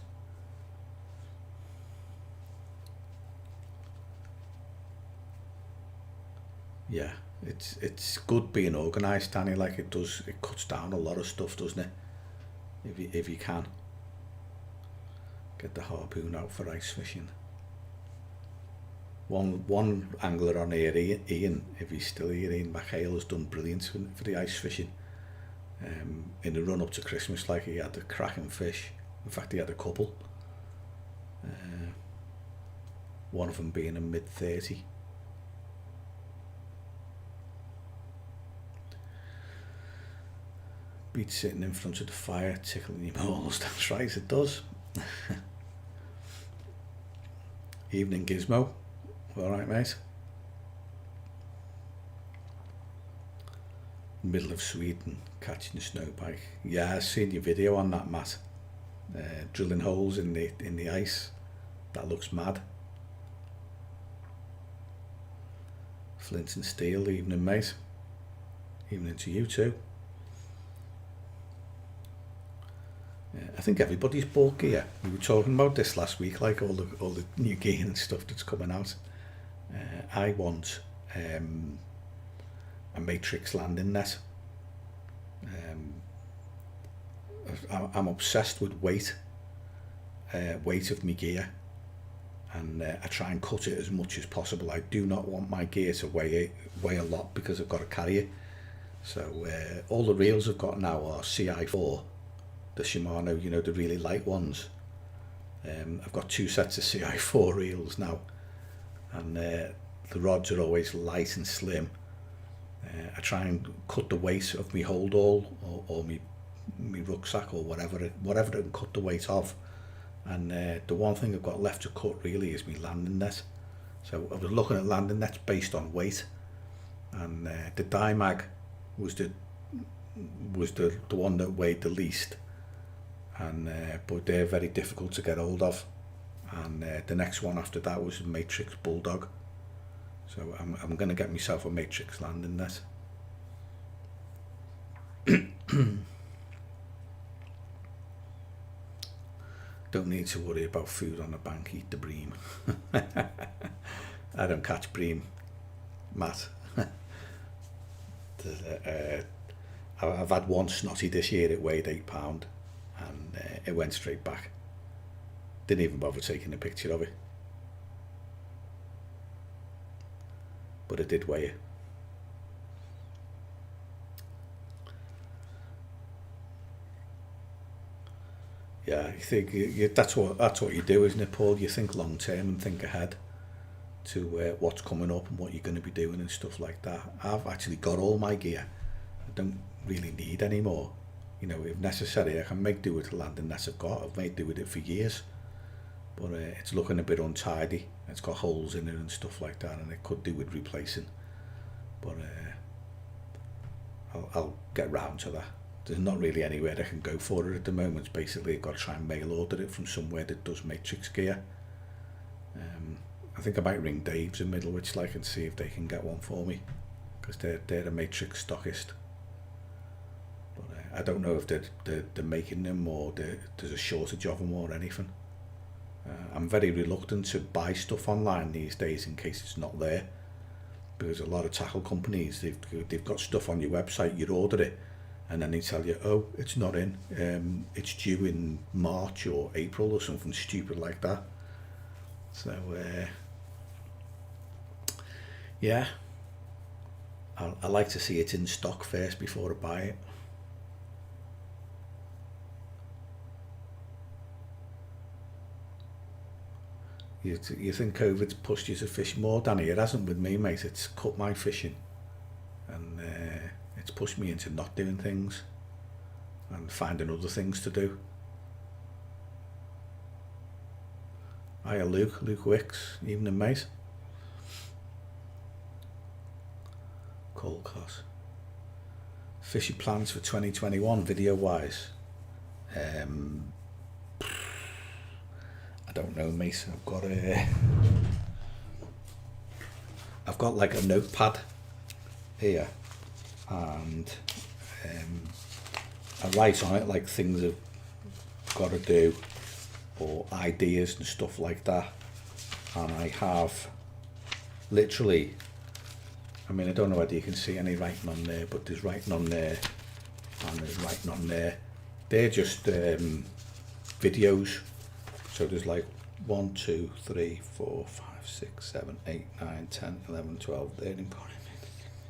Yeah, it's good being organised, Danny. Like, it cuts down a lot of stuff, doesn't it? If you can get the harpoon out for ice fishing. One angler on here, Ian, if he's still here, Ian McHale, has done brilliant for the ice fishing. In the run up to Christmas, like, he had a cracking fish. In fact, he had a couple. Uh, One of them being a mid-30. Beats sitting in front of the fire, tickling your balls. That's right, it does. Evening, Gizmo. All right, mate. Middle of Sweden, catching a snowpike. Yeah, I've seen your video on that, Matt. Drilling holes in the ice. That looks mad. Flint and steel. Evening, mate. Evening to you too. Yeah, I think everybody's bought gear. We were talking about this last week, like all the new gear and stuff that's coming out. I want a matrix landing net. I'm obsessed with weight of my gear, and I try and cut it as much as possible. I do not want my gear to weigh a lot because I've got to carry it. So all the reels I've got now are CI4, the Shimano, you know, the really light ones. I've got 2 sets of CI4 reels now, and the rods are always light and slim. I try and cut the weight of my hold all or my rucksack or whatever I can cut the weight of. And the one thing I've got left to cut really is my landing net. So I was looking at landing nets based on weight, and the Dymag was was the one that weighed the least, and but they're very difficult to get hold of. And the next one after that was a Matrix Bulldog. So I'm going to get myself a Matrix landing net. Don't need to worry about food on the bank, eat the bream. I don't catch bream, Matt. I've had one snotty this year, it weighed £8 and it went straight back. Didn't even bother taking a picture of it. But it did weigh it. Yeah, you think that's what you do, isn't it, Paul? You think long term and think ahead to what's coming up and what you're going to be doing and stuff like that. I've actually got all my gear. I don't really need any more. You know, if necessary, I can make do with the landing nets I've got. I've made do with it for years, but it's looking a bit untidy. It's got holes in it and stuff like that, and it could do with replacing. But I'll get round to that. There's not really anywhere I can go for it at the moment. Basically, I've got to try and mail order it from somewhere that does Matrix gear. I think I might ring Dave's in Middlewich and see if they can get one for me, because they're a Matrix stockist. But I don't know if they're making them or there's a shortage of them or anything. I'm very reluctant to buy stuff online these days in case it's not there, because a lot of tackle companies, they've got stuff on your website, you order it, and then they tell you, oh, it's not in, it's due in March or April or something stupid like that. So yeah, I like to see it in stock first before I buy it. You think COVID's pushed you to fish more, Danny? It hasn't with me, mate. It's cut my fishing, and it's pushed me into not doing things and finding other things to do. Hiya, Luke Wicks, evening, mate. Cold Coss. Fishing plans for 2021, video-wise. I don't know, mate. I've got like a notepad here, and I write on it like things I've got to do or ideas and stuff like that. And I have literally, I mean, I don't know whether you can see any writing on there, but there's writing on there and there's writing on there. They're just videos. So there's like 1, 2, 3, 4, 5, 6, 7, 8, 9, 10, 11, 12, 13, 14,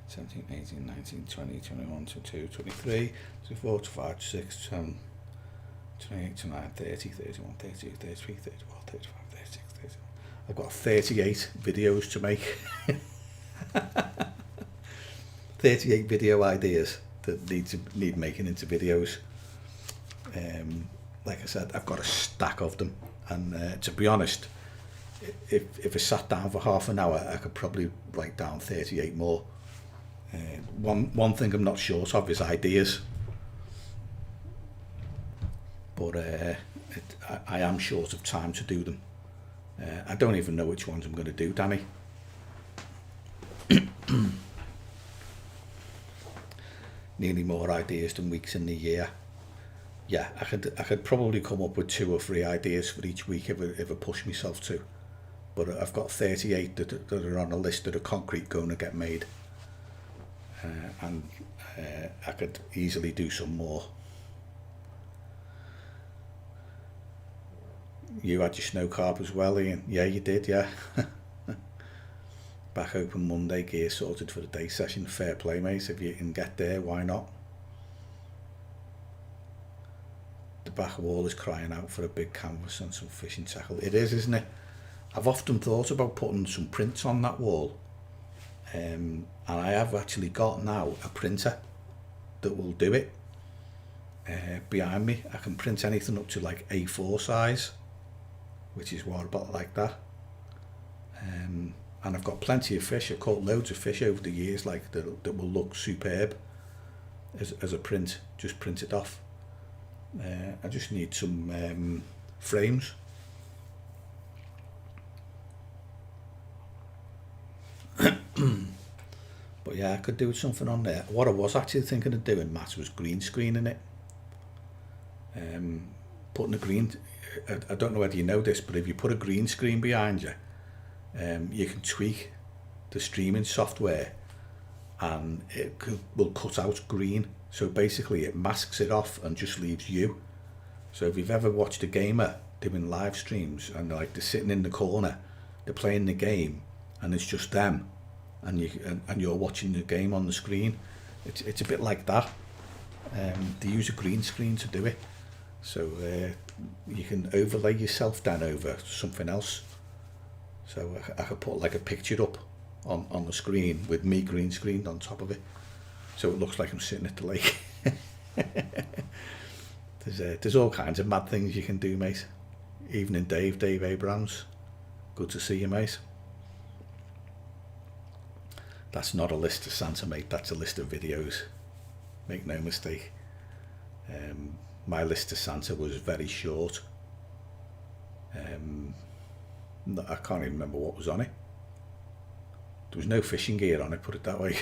17, 18, 19, 20, 21, 22, 23, 24, 25, 26, 27, 28, 29, 30, 31, 32, 33, 34, 35, 36, 37. I've got 38 videos to make. 38 video ideas that need making into videos. Like I said, I've got a stack of them, and to be honest, if I sat down for half an hour, I could probably write down 38 more. One thing I'm not short of is ideas, but I am short of time to do them. I don't even know which ones I'm going to do, Danny. Nearly more ideas than weeks in the year. Yeah, I could probably come up with 2 or 3 ideas for each week if I push myself to. But I've got 38 that are on a list that are concrete going to get made. And I could easily do some more. You had your snow carp as well, Ian? Yeah, you did, yeah. Back open Monday, gear sorted for the day session. Fair play, mate. If you can get there, why not? The back wall is crying out for a big canvas and some fishing tackle. It is, isn't it? I've often thought about putting some prints on that wall. And I have actually got now a printer that will do it. Behind me, I can print anything up to like A4 size, which is what about like that. And I've got plenty of fish. I've caught loads of fish over the years, like that will look superb. as a print, just print it off. I just need some frames. But yeah, I could do something on there. What I was actually thinking of doing, Matt, was green screening it. Putting a green, I don't know whether you know this, but if you put a green screen behind you, you can tweak the streaming software and will cut out green. So basically it masks it off and just leaves you. So if you've ever watched a gamer doing live streams and they're sitting in the corner, they're playing the game and it's just them, and you're watching the game on the screen, it's a bit like that. They use a green screen to do it, so you can overlay yourself then over something else. So I could put like a picture up on the screen with me green screened on top of it, so it looks like I'm sitting at the lake. There's all kinds of mad things you can do, mate. Evening Dave Abrams, good to see you, mate. That's not a list of Santa, mate, that's a list of videos, make no mistake. My list of Santa was very short. I can't even remember what was on it. There was no fishing gear on it, put it that way.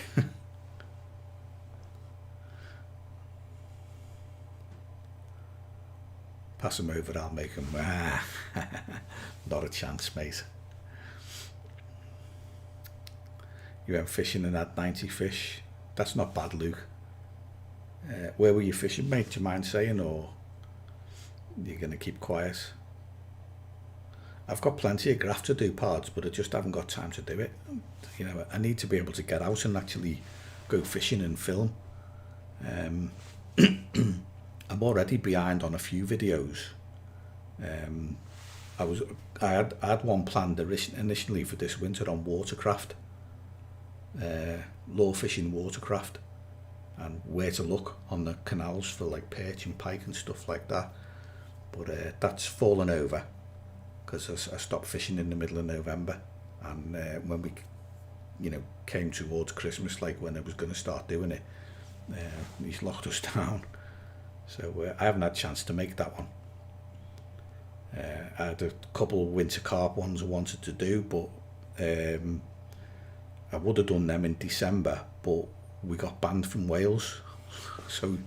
Pass them over, I'll make them. Not a chance, mate. You went fishing and had 90 fish. That's not bad, Luke. Where were you fishing, mate? Do you mind saying, or you're going to keep quiet? I've got plenty of graft to do, pards, but I just haven't got time to do it. You know, I need to be able to get out and actually go fishing and film. I'm already behind on a few videos. I had one planned initially for this winter on watercraft, lure fishing watercraft, and where to look on the canals for like perch and pike and stuff like that. But that's fallen over because I stopped fishing in the middle of November, and when we, came towards Christmas, like when I was going to start doing it, he's locked us down. So I haven't had a chance to make that one. I had a couple of winter carp ones I wanted to do, but I would have done them in December, but we got banned from Wales. So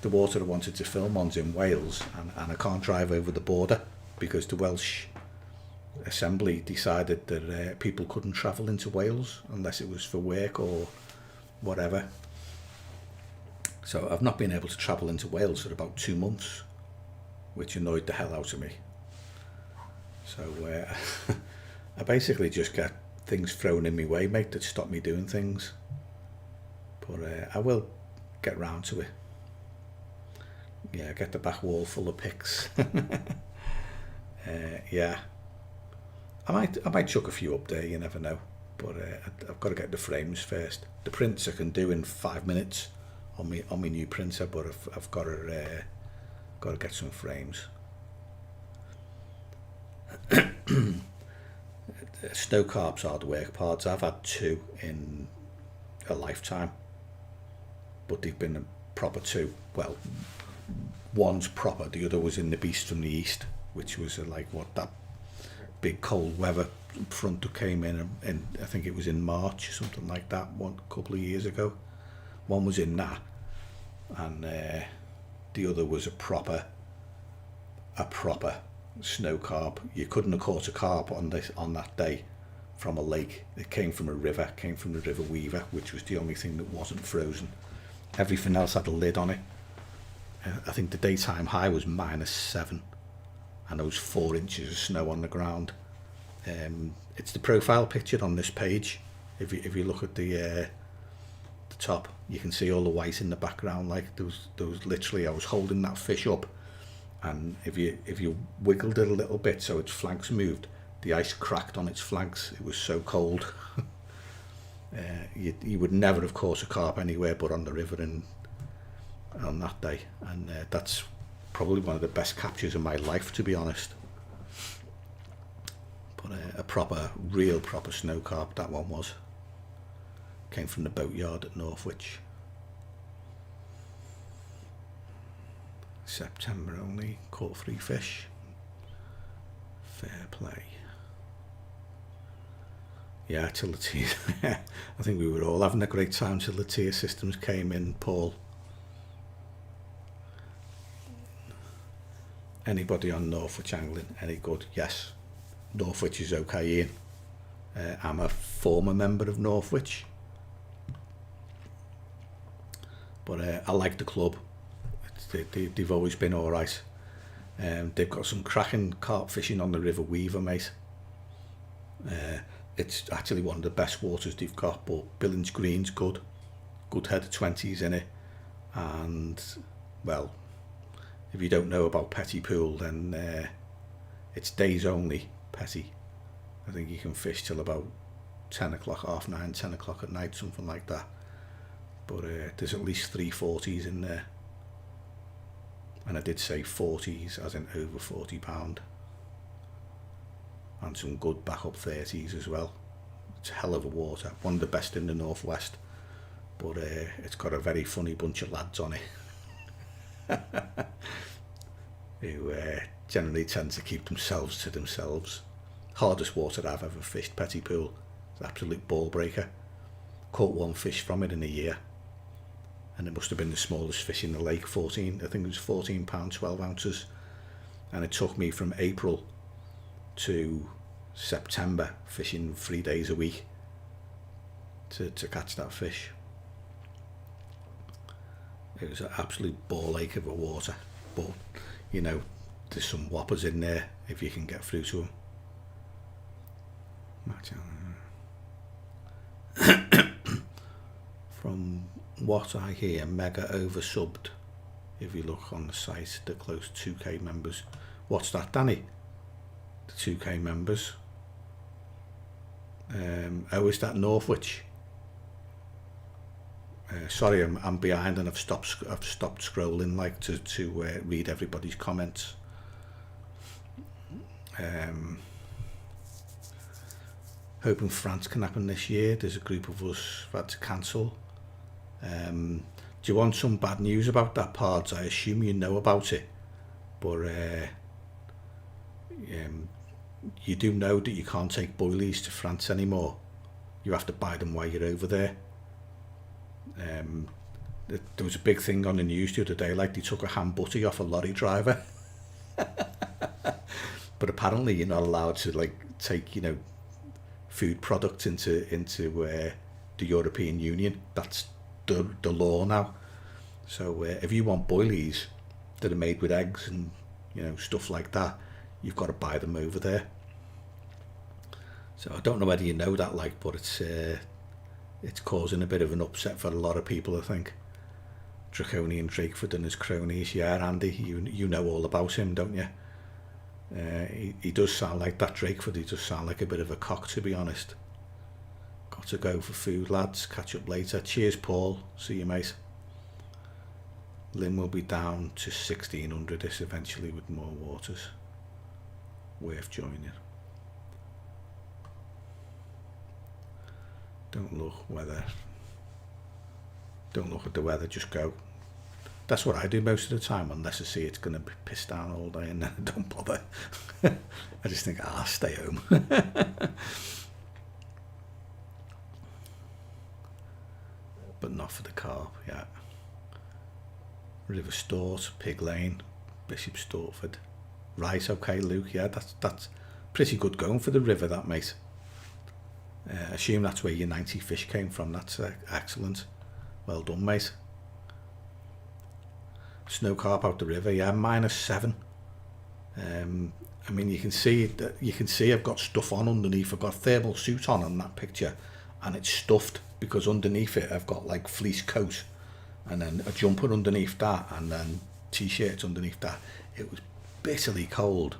the water I wanted to film on's in Wales, and I can't drive over the border because the Welsh Assembly decided that people couldn't travel into Wales unless it was for work or whatever. So I've not been able to travel into Wales for about 2 months, which annoyed the hell out of me. So I basically just get things thrown in my way, mate, that stop me doing things. But I will get round to it. Yeah, get the back wall full of pics. Yeah, I might chuck a few up there, you never know. But I've got to get the frames first. The prints I can do in 5 minutes on my new printer, but I've got to get some frames. Snow carp's hard work, parts. I've had 2 in a lifetime, but they've been a proper 2. Well, one's proper, the other was in the Beast from the East, which was that big cold weather front that came in, and I think it was in March, something like that, a couple of years ago. One was in that, and the other was a proper snow carp. You couldn't have caught a carp on that day from a lake. It came from a river, came from the River Weaver, which was the only thing that wasn't frozen. Everything else had a lid on it. I think the daytime high was -7, and there was 4 inches of snow on the ground. It's the profile picture on this page. If you look at the top, you can see all the white in the background. Like there was literally, I was holding that fish up, and if you wiggled it a little bit so its flanks moved, the ice cracked on its flanks. It was so cold. You would never have caught a carp anywhere but on the river on that day, and that's probably one of the best captures of my life, to be honest. But a real proper snow carp, that one was. Came from the boatyard at Northwich. September only, caught 3 fish. Fair play. Yeah, till the tier. I think we were all having a great time till the tier systems came in, Paul. Anybody on Northwich angling? Any good? Yes. Northwich is okay, Ian. I'm a former member of Northwich. But I like the club. They've always been alright. They've got some cracking carp fishing on the River Weaver, mate. It's actually one of the best waters they've got, but Billings Green's good. Good head of 20s in it. And, well, if you don't know about Petty Pool, then it's days only, Petty. I think you can fish till about 10 o'clock, half 9, 10 o'clock at night, something like that. But there's at least 3 40s in there. And I did say 40s, as in over £40. And some good backup 30s as well. It's a hell of a water. One of the best in the northwest. But it's got a very funny bunch of lads on it. Who generally tend to keep themselves to themselves. Hardest water I've ever fished, Petty Pool. It's an absolute ball breaker. Caught 1 fish from it in a year. And it must have been the smallest fish in the lake, 14, I think it was £14, 12 ounces. And it took me from April to September fishing 3 days a week to catch that fish. It was an absolute ball ache of a water, but you know, there's some whoppers in there if you can get through to them. From what I hear, mega oversubbed. If you look on the site, they're close to 2k members. What's that, Danny? The 2k members. Oh, is that Northwich? Sorry, I'm behind and I've stopped scrolling like to read everybody's comments. Hoping France can happen this year. There's a group of us who've had to cancel. Do you want some bad news about that, Pards? I assume you know about it, but you do know that you can't take boilies to France anymore. You have to buy them while you're over there. There was a big thing on the news the other day, like they took a ham butty off a lorry driver. But apparently you're not allowed to like take, you know, food products into the European Union. That's the law now. So if you want boilies that are made with eggs and, you know, stuff like that, you've got to buy them over there. So I don't know whether you know that, like, but it's causing a bit of an upset for a lot of people, I think. Draconian Drakeford and his cronies. Yeah, Andy, you know all about him, don't you? He does sound like that, Drakeford. He does sound like a bit of a cock, to be honest. Got to go for food, lads. Catch up later. Cheers, Paul. See you, mate. Lynn will be down to 1600 this eventually with more waters. Worth joining. Don't look at the weather, just go. That's what I do most of the time, unless I see it's going to be pissed down all day, and then I don't bother. I just think, stay home. But not for the carp, yeah. River Stort, Pig Lane, Bishop Stortford. Right, okay, Luke, yeah, that's pretty good going for the river, that, mate. Assume that's where your 90 fish came from. That's excellent. Well done, mate. Snow carp out the river, yeah, -7. I mean, you can see I've got stuff on underneath. I've got a thermal suit on that picture, and it's stuffed because underneath it I've got like fleece coat, and then a jumper underneath that, and then t-shirts underneath that. It was bitterly cold.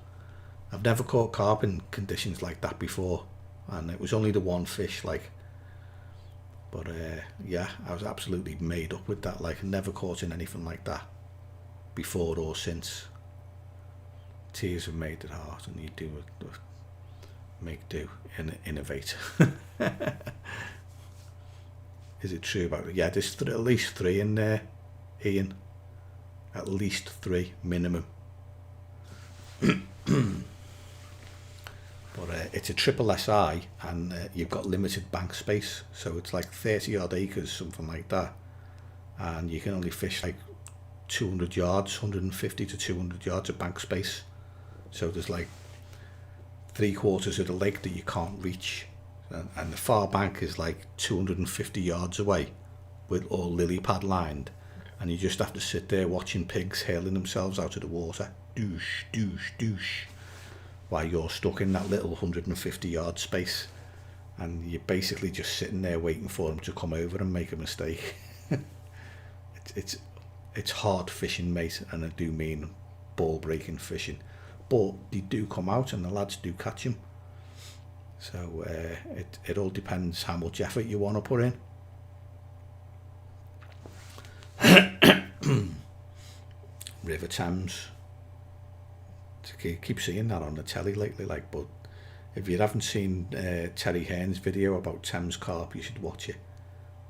I've never caught carp in conditions like that before, and it was only the one fish, like. But yeah, I was absolutely made up with that. Like, never caught in anything like that before or since. Tears have made it hard, and you do make do and innovate. Is it true about it? Yeah, there's at least 3 in there, Ian. at least 3 minimum. But it's a triple SI, and you've got limited bank space, so it's like 30 odd acres, something like that, and you can only fish like 200 yards, 150 to 200 yards of bank space. So there's like 3/4 of the lake that you can't reach, and the far bank is like 250 yards away, with all lily pad lined, and you just have to sit there watching pigs hurling themselves out of the water, douche, douche, douche, while you're stuck in that little 150 yard space, and you're basically just sitting there waiting for them to come over and make a mistake. It's hard fishing, mate, and I do mean ball breaking fishing, but they do come out and the lads do catch them. So it all depends how much effort you want to put in. River Thames. I keep seeing that on the telly lately, like, but if you haven't seen Terry Hearn's video about Thames Carp, you should watch it.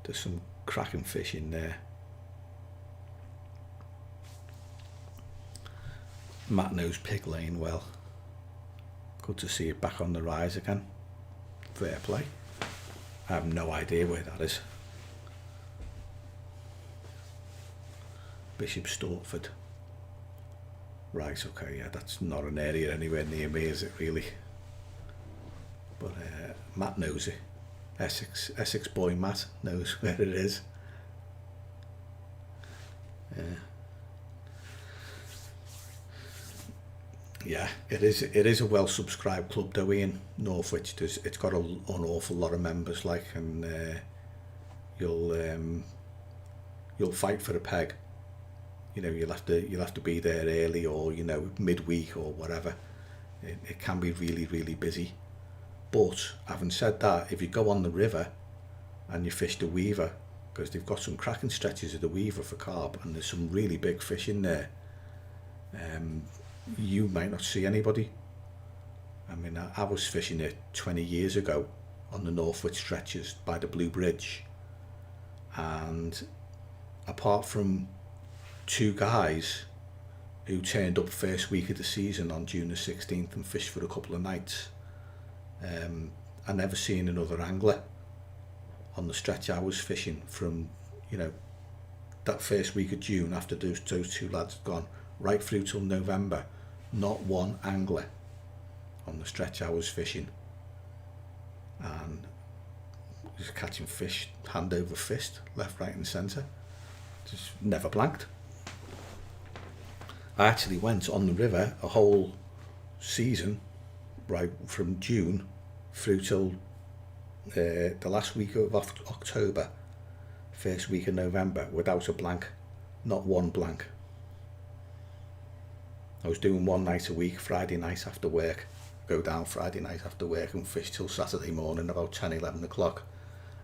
There's some cracking fish in there. Matt knows Pig Lane well. Good to see it back on the rise again. Fair play. I have no idea where that is. Bishop Stortford. Right, okay, yeah, that's not an area anywhere near me, is it really? But Matt knows it. Essex boy Matt knows where it is. Yeah, it is a well subscribed club though, Ian. Northwich, it's got an awful lot of members, like, and you'll fight for a peg. You know, you'll have to be there early, or, you know, midweek or whatever. It can be really, really busy. But having said that, if you go on the river and you fish the Weaver, because they've got some cracking stretches of the Weaver for carp, and there's some really big fish in there, you might not see anybody. I mean, I was fishing it 20 years ago on the Northwich stretches by the Blue Bridge, and apart from 2 guys who turned up first week of the season on June the 16th and fished for a couple of nights, I never seen another angler on the stretch I was fishing from, you know, that first week of June after those 2 lads had gone, right through till November. Not one angler on the stretch I was fishing, and just catching fish hand over fist, left, right and centre. Just never blanked. I actually went on the river a whole season, right from June through till the last week of October, first week of November, without a blank. Not one blank. I was doing 1 night a week, Friday night after work. Go down Friday night after work and fish till Saturday morning about 10, 11 o'clock,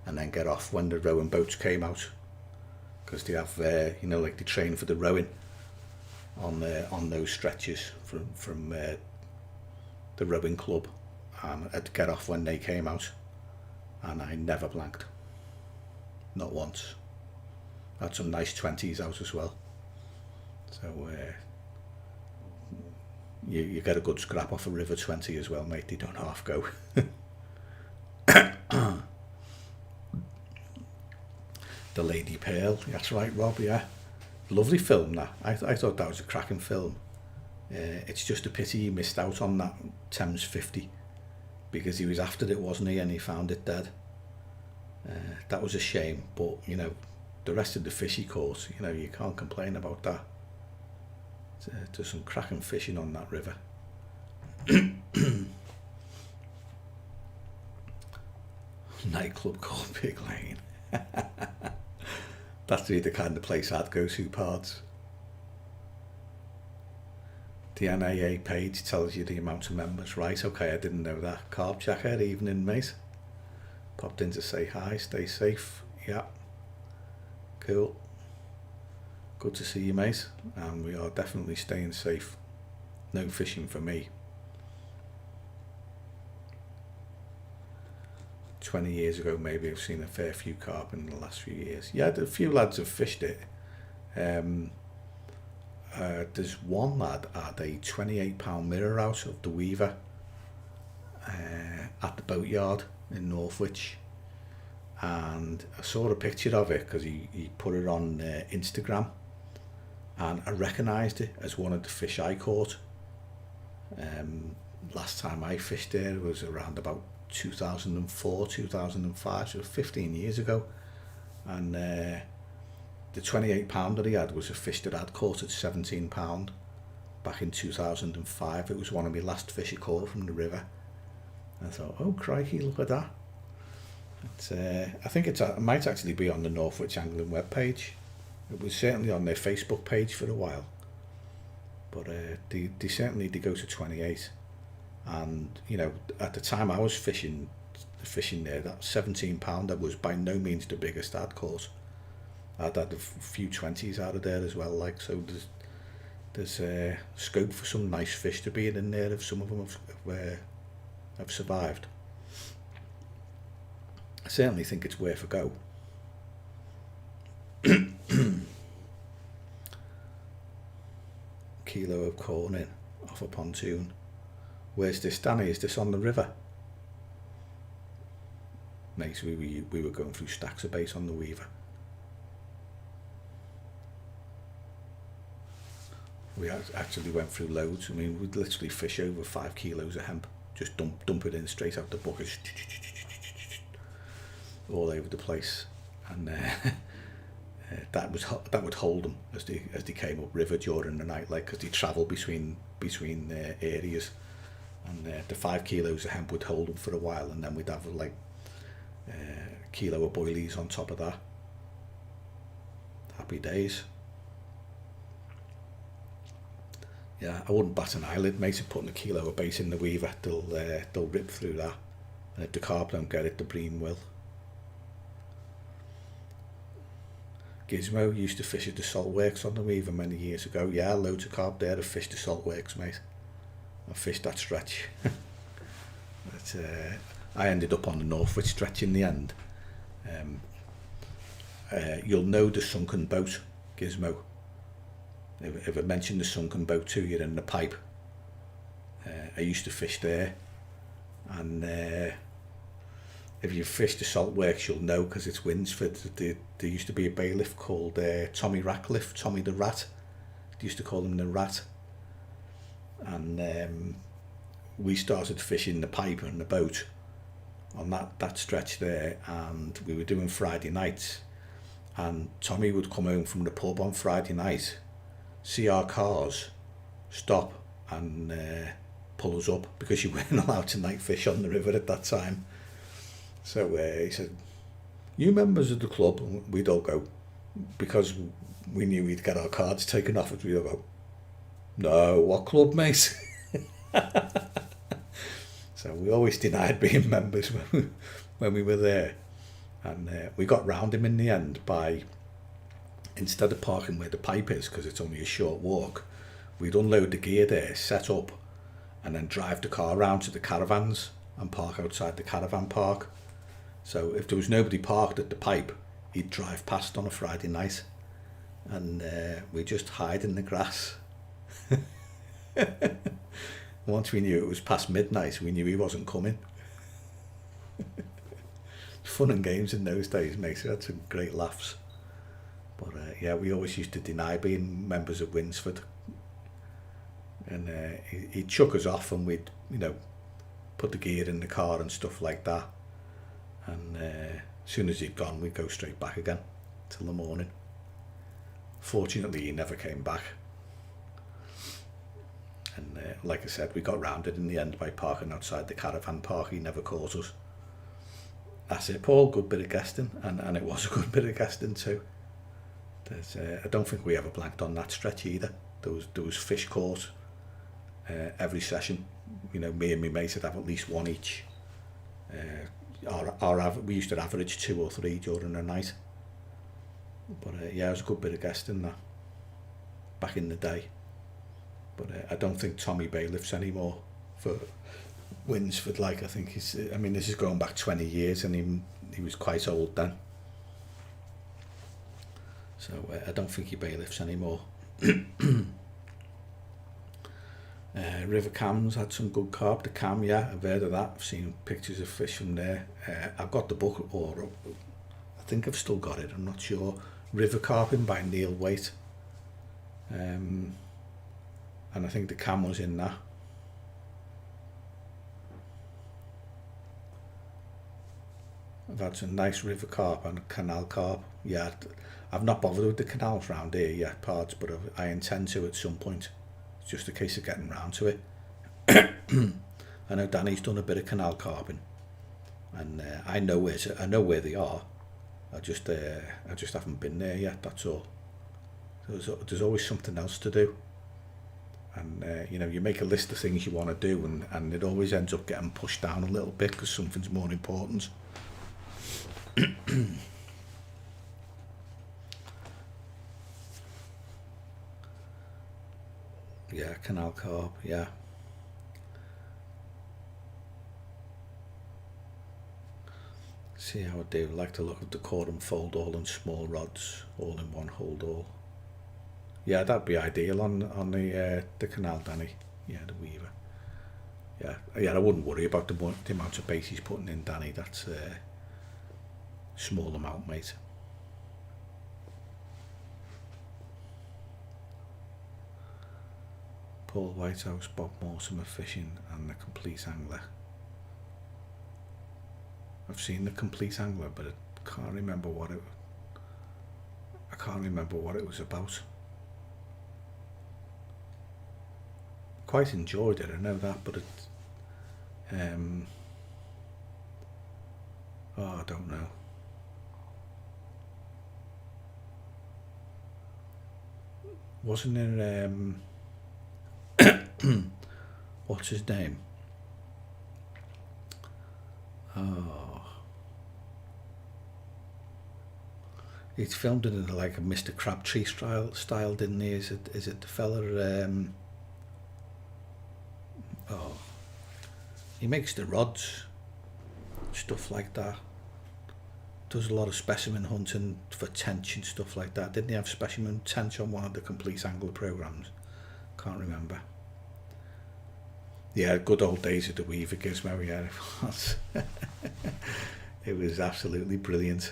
and then get off when the rowing boats came out, because they have, you know, like they train for the rowing on those stretches from the rowing club, and I'd get off when they came out, and I never blanked, not once. I had some nice 20s out as well, so you get a good scrap off a River 20 as well, mate. They don't half go. The Lady Pearl, that's right, Rob, yeah. Lovely film, that. I thought that was a cracking film. It's just a pity he missed out on that Thames 50, because he was after it, wasn't he, and he found it dead. That was a shame, but, you know, the rest of the fish he caught, you know, you can't complain about that. There's some cracking fishing on that river. Nightclub called Pig Lane. That's really the kind of place I'd go to, pards. The NAA page tells you the amount of members. Right, okay, I didn't know that. Carp Jacker, evening, mate. Popped in to say hi, stay safe. Yeah. Cool. Good to see you, mate. And we are definitely staying safe. No fishing for me. 20 years ago, maybe I've seen a fair few carp in the last few years. Yeah, a few lads have fished it. There's one lad had a £28 mirror out of the Weaver at the boatyard in Northwich, and I saw a picture of it because he put it on Instagram, and I recognised it as one of the fish I caught. Last time I fished there was around about 2004, 2005, so 15 years ago, and the £28 that he had was a fish that I'd caught at £17 back in 2005. It was one of my last fish I caught from the river. I thought, oh crikey, look at that. I think it might actually be on the Northwich Angling webpage. It was certainly on their Facebook page for a while. But they certainly did go to 28. And, you know, at the time I was fishing there, that £17, that was by no means the biggest I'd caught. I'd had a few 20s out of there as well, like, so there's scope for some nice fish to be in there if some of them have survived. I certainly think it's worth a go. Kilo of corn in off a pontoon. Where's this, Danny? Is this on the river? Mate, we were going through stacks of bait on the Weaver. We actually went through loads. I mean, we'd literally fish over 5 kilos of hemp. Just dump it in straight out the bucket, all over the place, and that would hold them as they came up river during the night, like, because they travel between areas, and the 5 kilos of hemp would hold them for a while, and then we'd have like a kilo of boilies on top of that. Happy days. Yeah, I wouldn't bat an eyelid, mate, of putting a kilo of bait in the Weaver. They'll rip through that, and if the carp don't get it, the bream will. Gizmo used to fish at the salt works on the Weaver many years ago. Yeah, loads of carp there. I've fished the salt works, mate. I fished that stretch. But I ended up on the Northwich stretch in the end. You'll know the sunken boat, Gizmo. If I mentioned the sunken boat to you in the pipe, I used to fish there, and if you fish the salt works, you'll know, because it's Winsford. There used to be a bailiff called Tommy Ratcliffe, Tommy the Rat. They used to call him the Rat, and we started fishing the pipe and the boat on that stretch there, and we were doing Friday nights, and Tommy would come home from the pub on Friday night, see our cars, stop and pull us up, because you weren't allowed to night fish on the river at that time. So he said, you members of the club? And we'd all go, because we knew we'd get our cards taken off us, we'd all go, no, what club, mate? So we always denied being members when we were there, and we got round him in the end by, instead of parking where the pipe is, because it's only a short walk, we'd unload the gear there, set up, and then drive the car around to the caravans and park outside the caravan park. So if there was nobody parked at the pipe, he'd drive past on a Friday night, and we just hide in the grass. Once we knew it was past midnight, we knew he wasn't coming. Fun and games in those days, mate. We had some great laughs. But yeah, we always used to deny being members of Winsford, and he'd chuck us off, and we'd, put the gear in the car and stuff like that, and as soon as he'd gone, we'd go straight back again till the morning. Fortunately, he never came back, and like I said, we got rounded in the end by parking outside the caravan park. He never caught us. That's it, Paul. Good bit of guesting, and it was a good bit of guesting too. I don't think we ever blanked on that stretch either. There was fish caught every session. Me and my mates would have at least one each. We used to average 2 or 3 during the night. But yeah, it was a good bit of guesting that back in the day. But I don't think Tommy bailiffs anymore for Winsford. Like, I think this is going back 20 years, and he was quite old then. So I don't think he bailiffs anymore. River Cam's had some good carp. The Cam, yeah, I've heard of that. I've seen pictures of fish from there. I've got the book, or I think I've still got it, I'm not sure. River Carping by Neil Waite. And I think the Cam was in that. I've had some nice river carp and canal carp. Yeah, I've not bothered with the canals round here yet, parts, but I intend to at some point. It's just a case of getting round to it. I know Danny's done a bit of canal carping, and I know where they are. I just haven't been there yet. That's all. There's always something else to do, and you make a list of things you want to do, and it always ends up getting pushed down a little bit because something's more important. Yeah, canal carp, yeah. See how I do. Like to look at the cord and fold all and small rods, all in one hold all. Yeah, that'd be ideal on the canal, Danny. Yeah, the weaver. Yeah, I wouldn't worry about the amount of bait he's putting in, Danny. That's small amount, mate. Paul Whitehouse, Bob Mortimer fishing, and the Complete Angler. I've seen the Complete Angler, but I can't remember what it was about. Quite enjoyed it, I know that, but I don't know. Wasn't there what's his name? Oh, he's filmed it in like a Mr. Crabtree style, didn't he? Is it the fella? He makes the rods, stuff like that. Does a lot of specimen hunting for tench and stuff like that. Didn't he have specimen tench on one of the Complete Angler programs? Can't remember. Yeah, good old days of the Weaver Gizmo, yeah, it was. It was absolutely brilliant.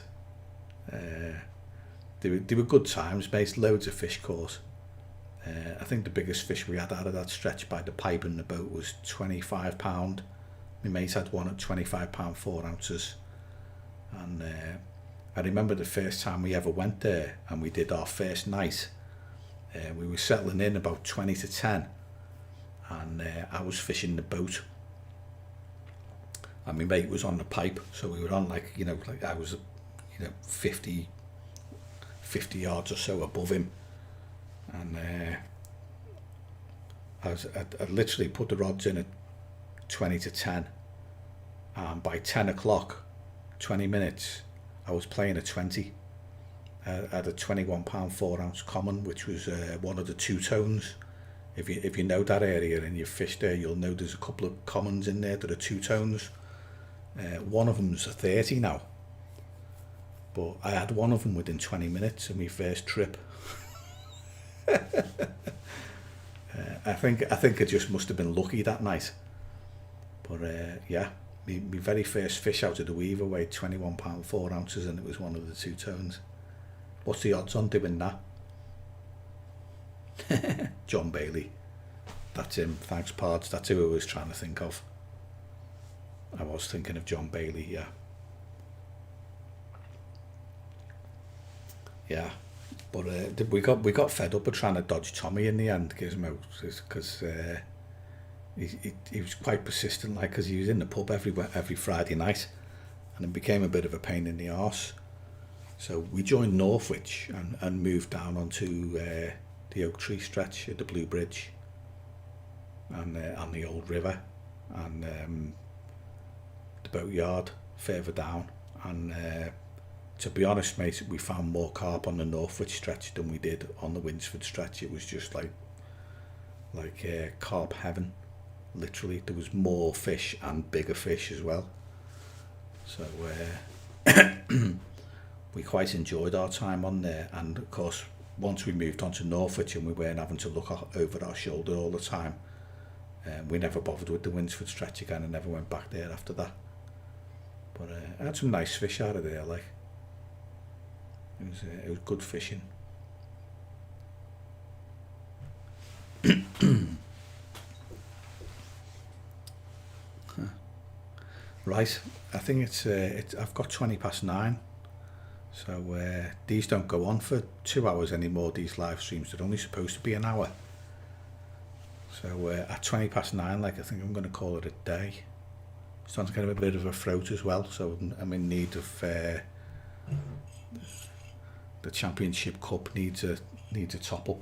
They were good times, mate. Loads of fish caught. I think the biggest fish we had out of that stretch by the pipe in the boat was £25. My mate had one at £25 4 ounces. And I remember the first time we ever went there and we did our first night. We were settling in about 20 to 10, and I was fishing the boat and my mate was on the pipe, so we were on like I was 50 yards or so above him, and I literally put the rods in at 20 to 10, and by 10 o'clock 20 minutes I was playing a 20 at a £21 4 ounce common, which was one of the two tones. If you know that area and you've fished there, you'll know there's a couple of commons in there that are two tones. One of them's a 30 now, but I had one of them within 20 minutes of my first trip. I think I just must have been lucky that night. But yeah, my very first fish out of the Weaver weighed £21 4 ounces, and it was one of the two tones. What's the odds on doing that? John Bailey. That's him. Thanks, Pards. That's who I was trying to think of. I was thinking of John Bailey, yeah. Yeah. But we got fed up with trying to dodge Tommy in the end, Gizmo, because he was quite persistent, like, because he was in the pub every Friday night, and it became a bit of a pain in the arse. So we joined Northwich and moved down onto the Oak Tree stretch at the Blue Bridge and on the old river, and the boatyard further down. And to be honest, mate, we found more carp on the Northwich stretch than we did on the Winsford stretch. It was just like carp heaven. Literally, there was more fish and bigger fish as well. So we quite enjoyed our time on there, and of course once we moved on to Northwich and we weren't having to look over our shoulder all the time, We never bothered with the Winsford stretch again and never went back there after that. But I had some nice fish out of there, like. It was good fishing. Right, I think it's I've got 9:20. So these don't go on for 2 hours anymore, these live streams. They're only supposed to be an hour. So at 9:20, like, I think I'm going to call it a day. Starting to get a bit of a throat as well, so I'm in need of the Championship Cup needs a top up.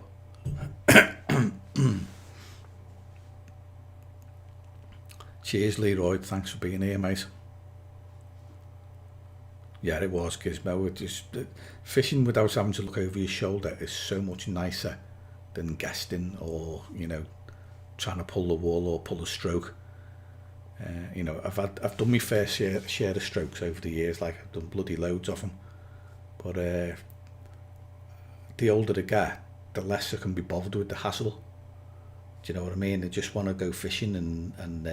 Cheers, Leroy. Thanks for being here, mate. Yeah, it was Gizmo. Fishing without having to look over your shoulder is so much nicer than guesting or, you know, trying to pull the wool or pull a stroke. You know, I've done my fair share of strokes over the years. Like, I've done bloody loads of them. But the older I get, the less I can be bothered with the hassle. Do you know what I mean? I just want to go fishing and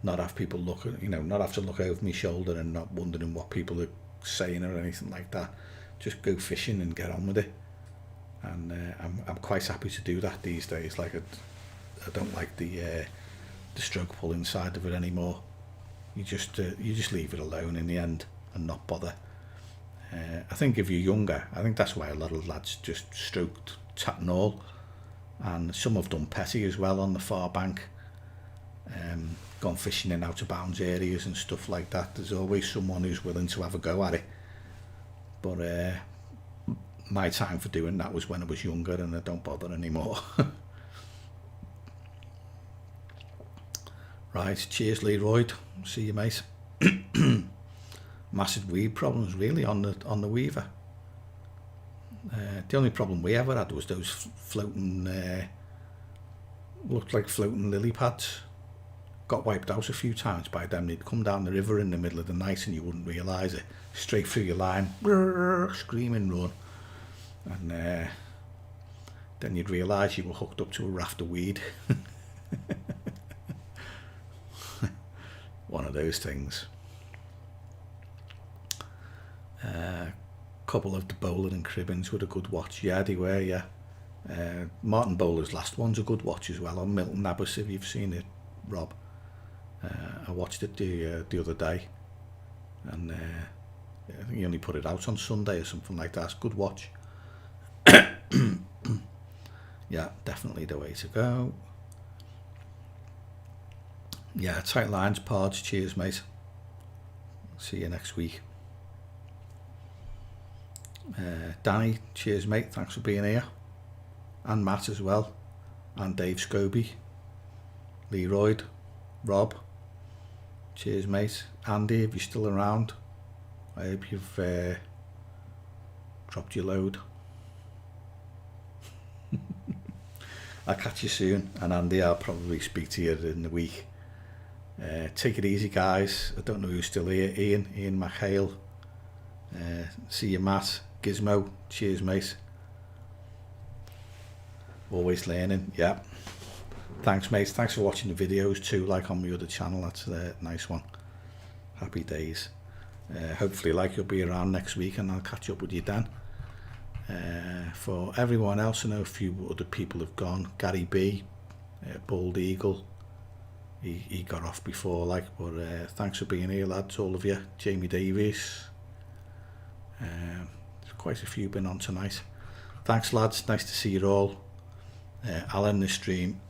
not have people look, you know, not have to look over my shoulder and not wondering what people are saying or anything like that. Just go fishing and get on with it. And I'm quite happy to do that these days. Like, I don't like the stroke pulling side of it anymore. You just leave it alone in the end and not bother. I think if you're younger, I think that's why a lot of lads just stroked tat and all, and some have done petty as well on the far bank, gone fishing in out of bounds areas and stuff like that. There's always someone who's willing to have a go at it. But my time for doing that was when I was younger, and I don't bother anymore. Right, cheers, Leroy. See you, mate. Massive weed problems really on the Weaver. The only problem we ever had was those floating, looked like floating lily pads. Got wiped out a few times by them. They'd come down the river in the middle of the night and you wouldn't realise it. Straight through your line, screaming run. And then you'd realise you were hooked up to a raft of weed. One of those things. Couple of the bowling and cribbings were a good watch. Yeah, they were, yeah. Martin Bowler's last one's a good watch as well on Milton Abbas, if you've seen it, Rob. I watched it the other day, and I think he only put it out on Sunday or something like that. It's a good watch. Yeah, definitely the way to go. Yeah, tight lines, Pards. Cheers, mate. See you next week. Danny, cheers, mate. Thanks for being here. And Matt as well. And Dave Scobie. Leroy. Rob. Cheers, mate. Andy, if you're still around, I hope you've dropped your load. I'll catch you soon. And Andy, I'll probably speak to you in the week. Take it easy, guys. I don't know who's still here. Ian McHale. See you, Matt. Gizmo, cheers, mate. Always learning, yeah. Thanks, mate. Thanks for watching the videos too, like on my other channel. That's a nice one. Happy days. Hopefully, like, you'll be around next week and I'll catch up with you then. For everyone else, I know a few other people have gone. Gary B, Bald Eagle. He got off before, like, but thanks for being here, lads, all of you. Jamie Davies. There's quite a few been on tonight. Thanks, lads. Nice to see you all. I'll end the stream.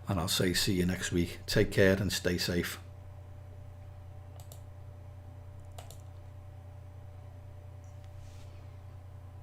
And I'll say see you next week. Take care and stay safe.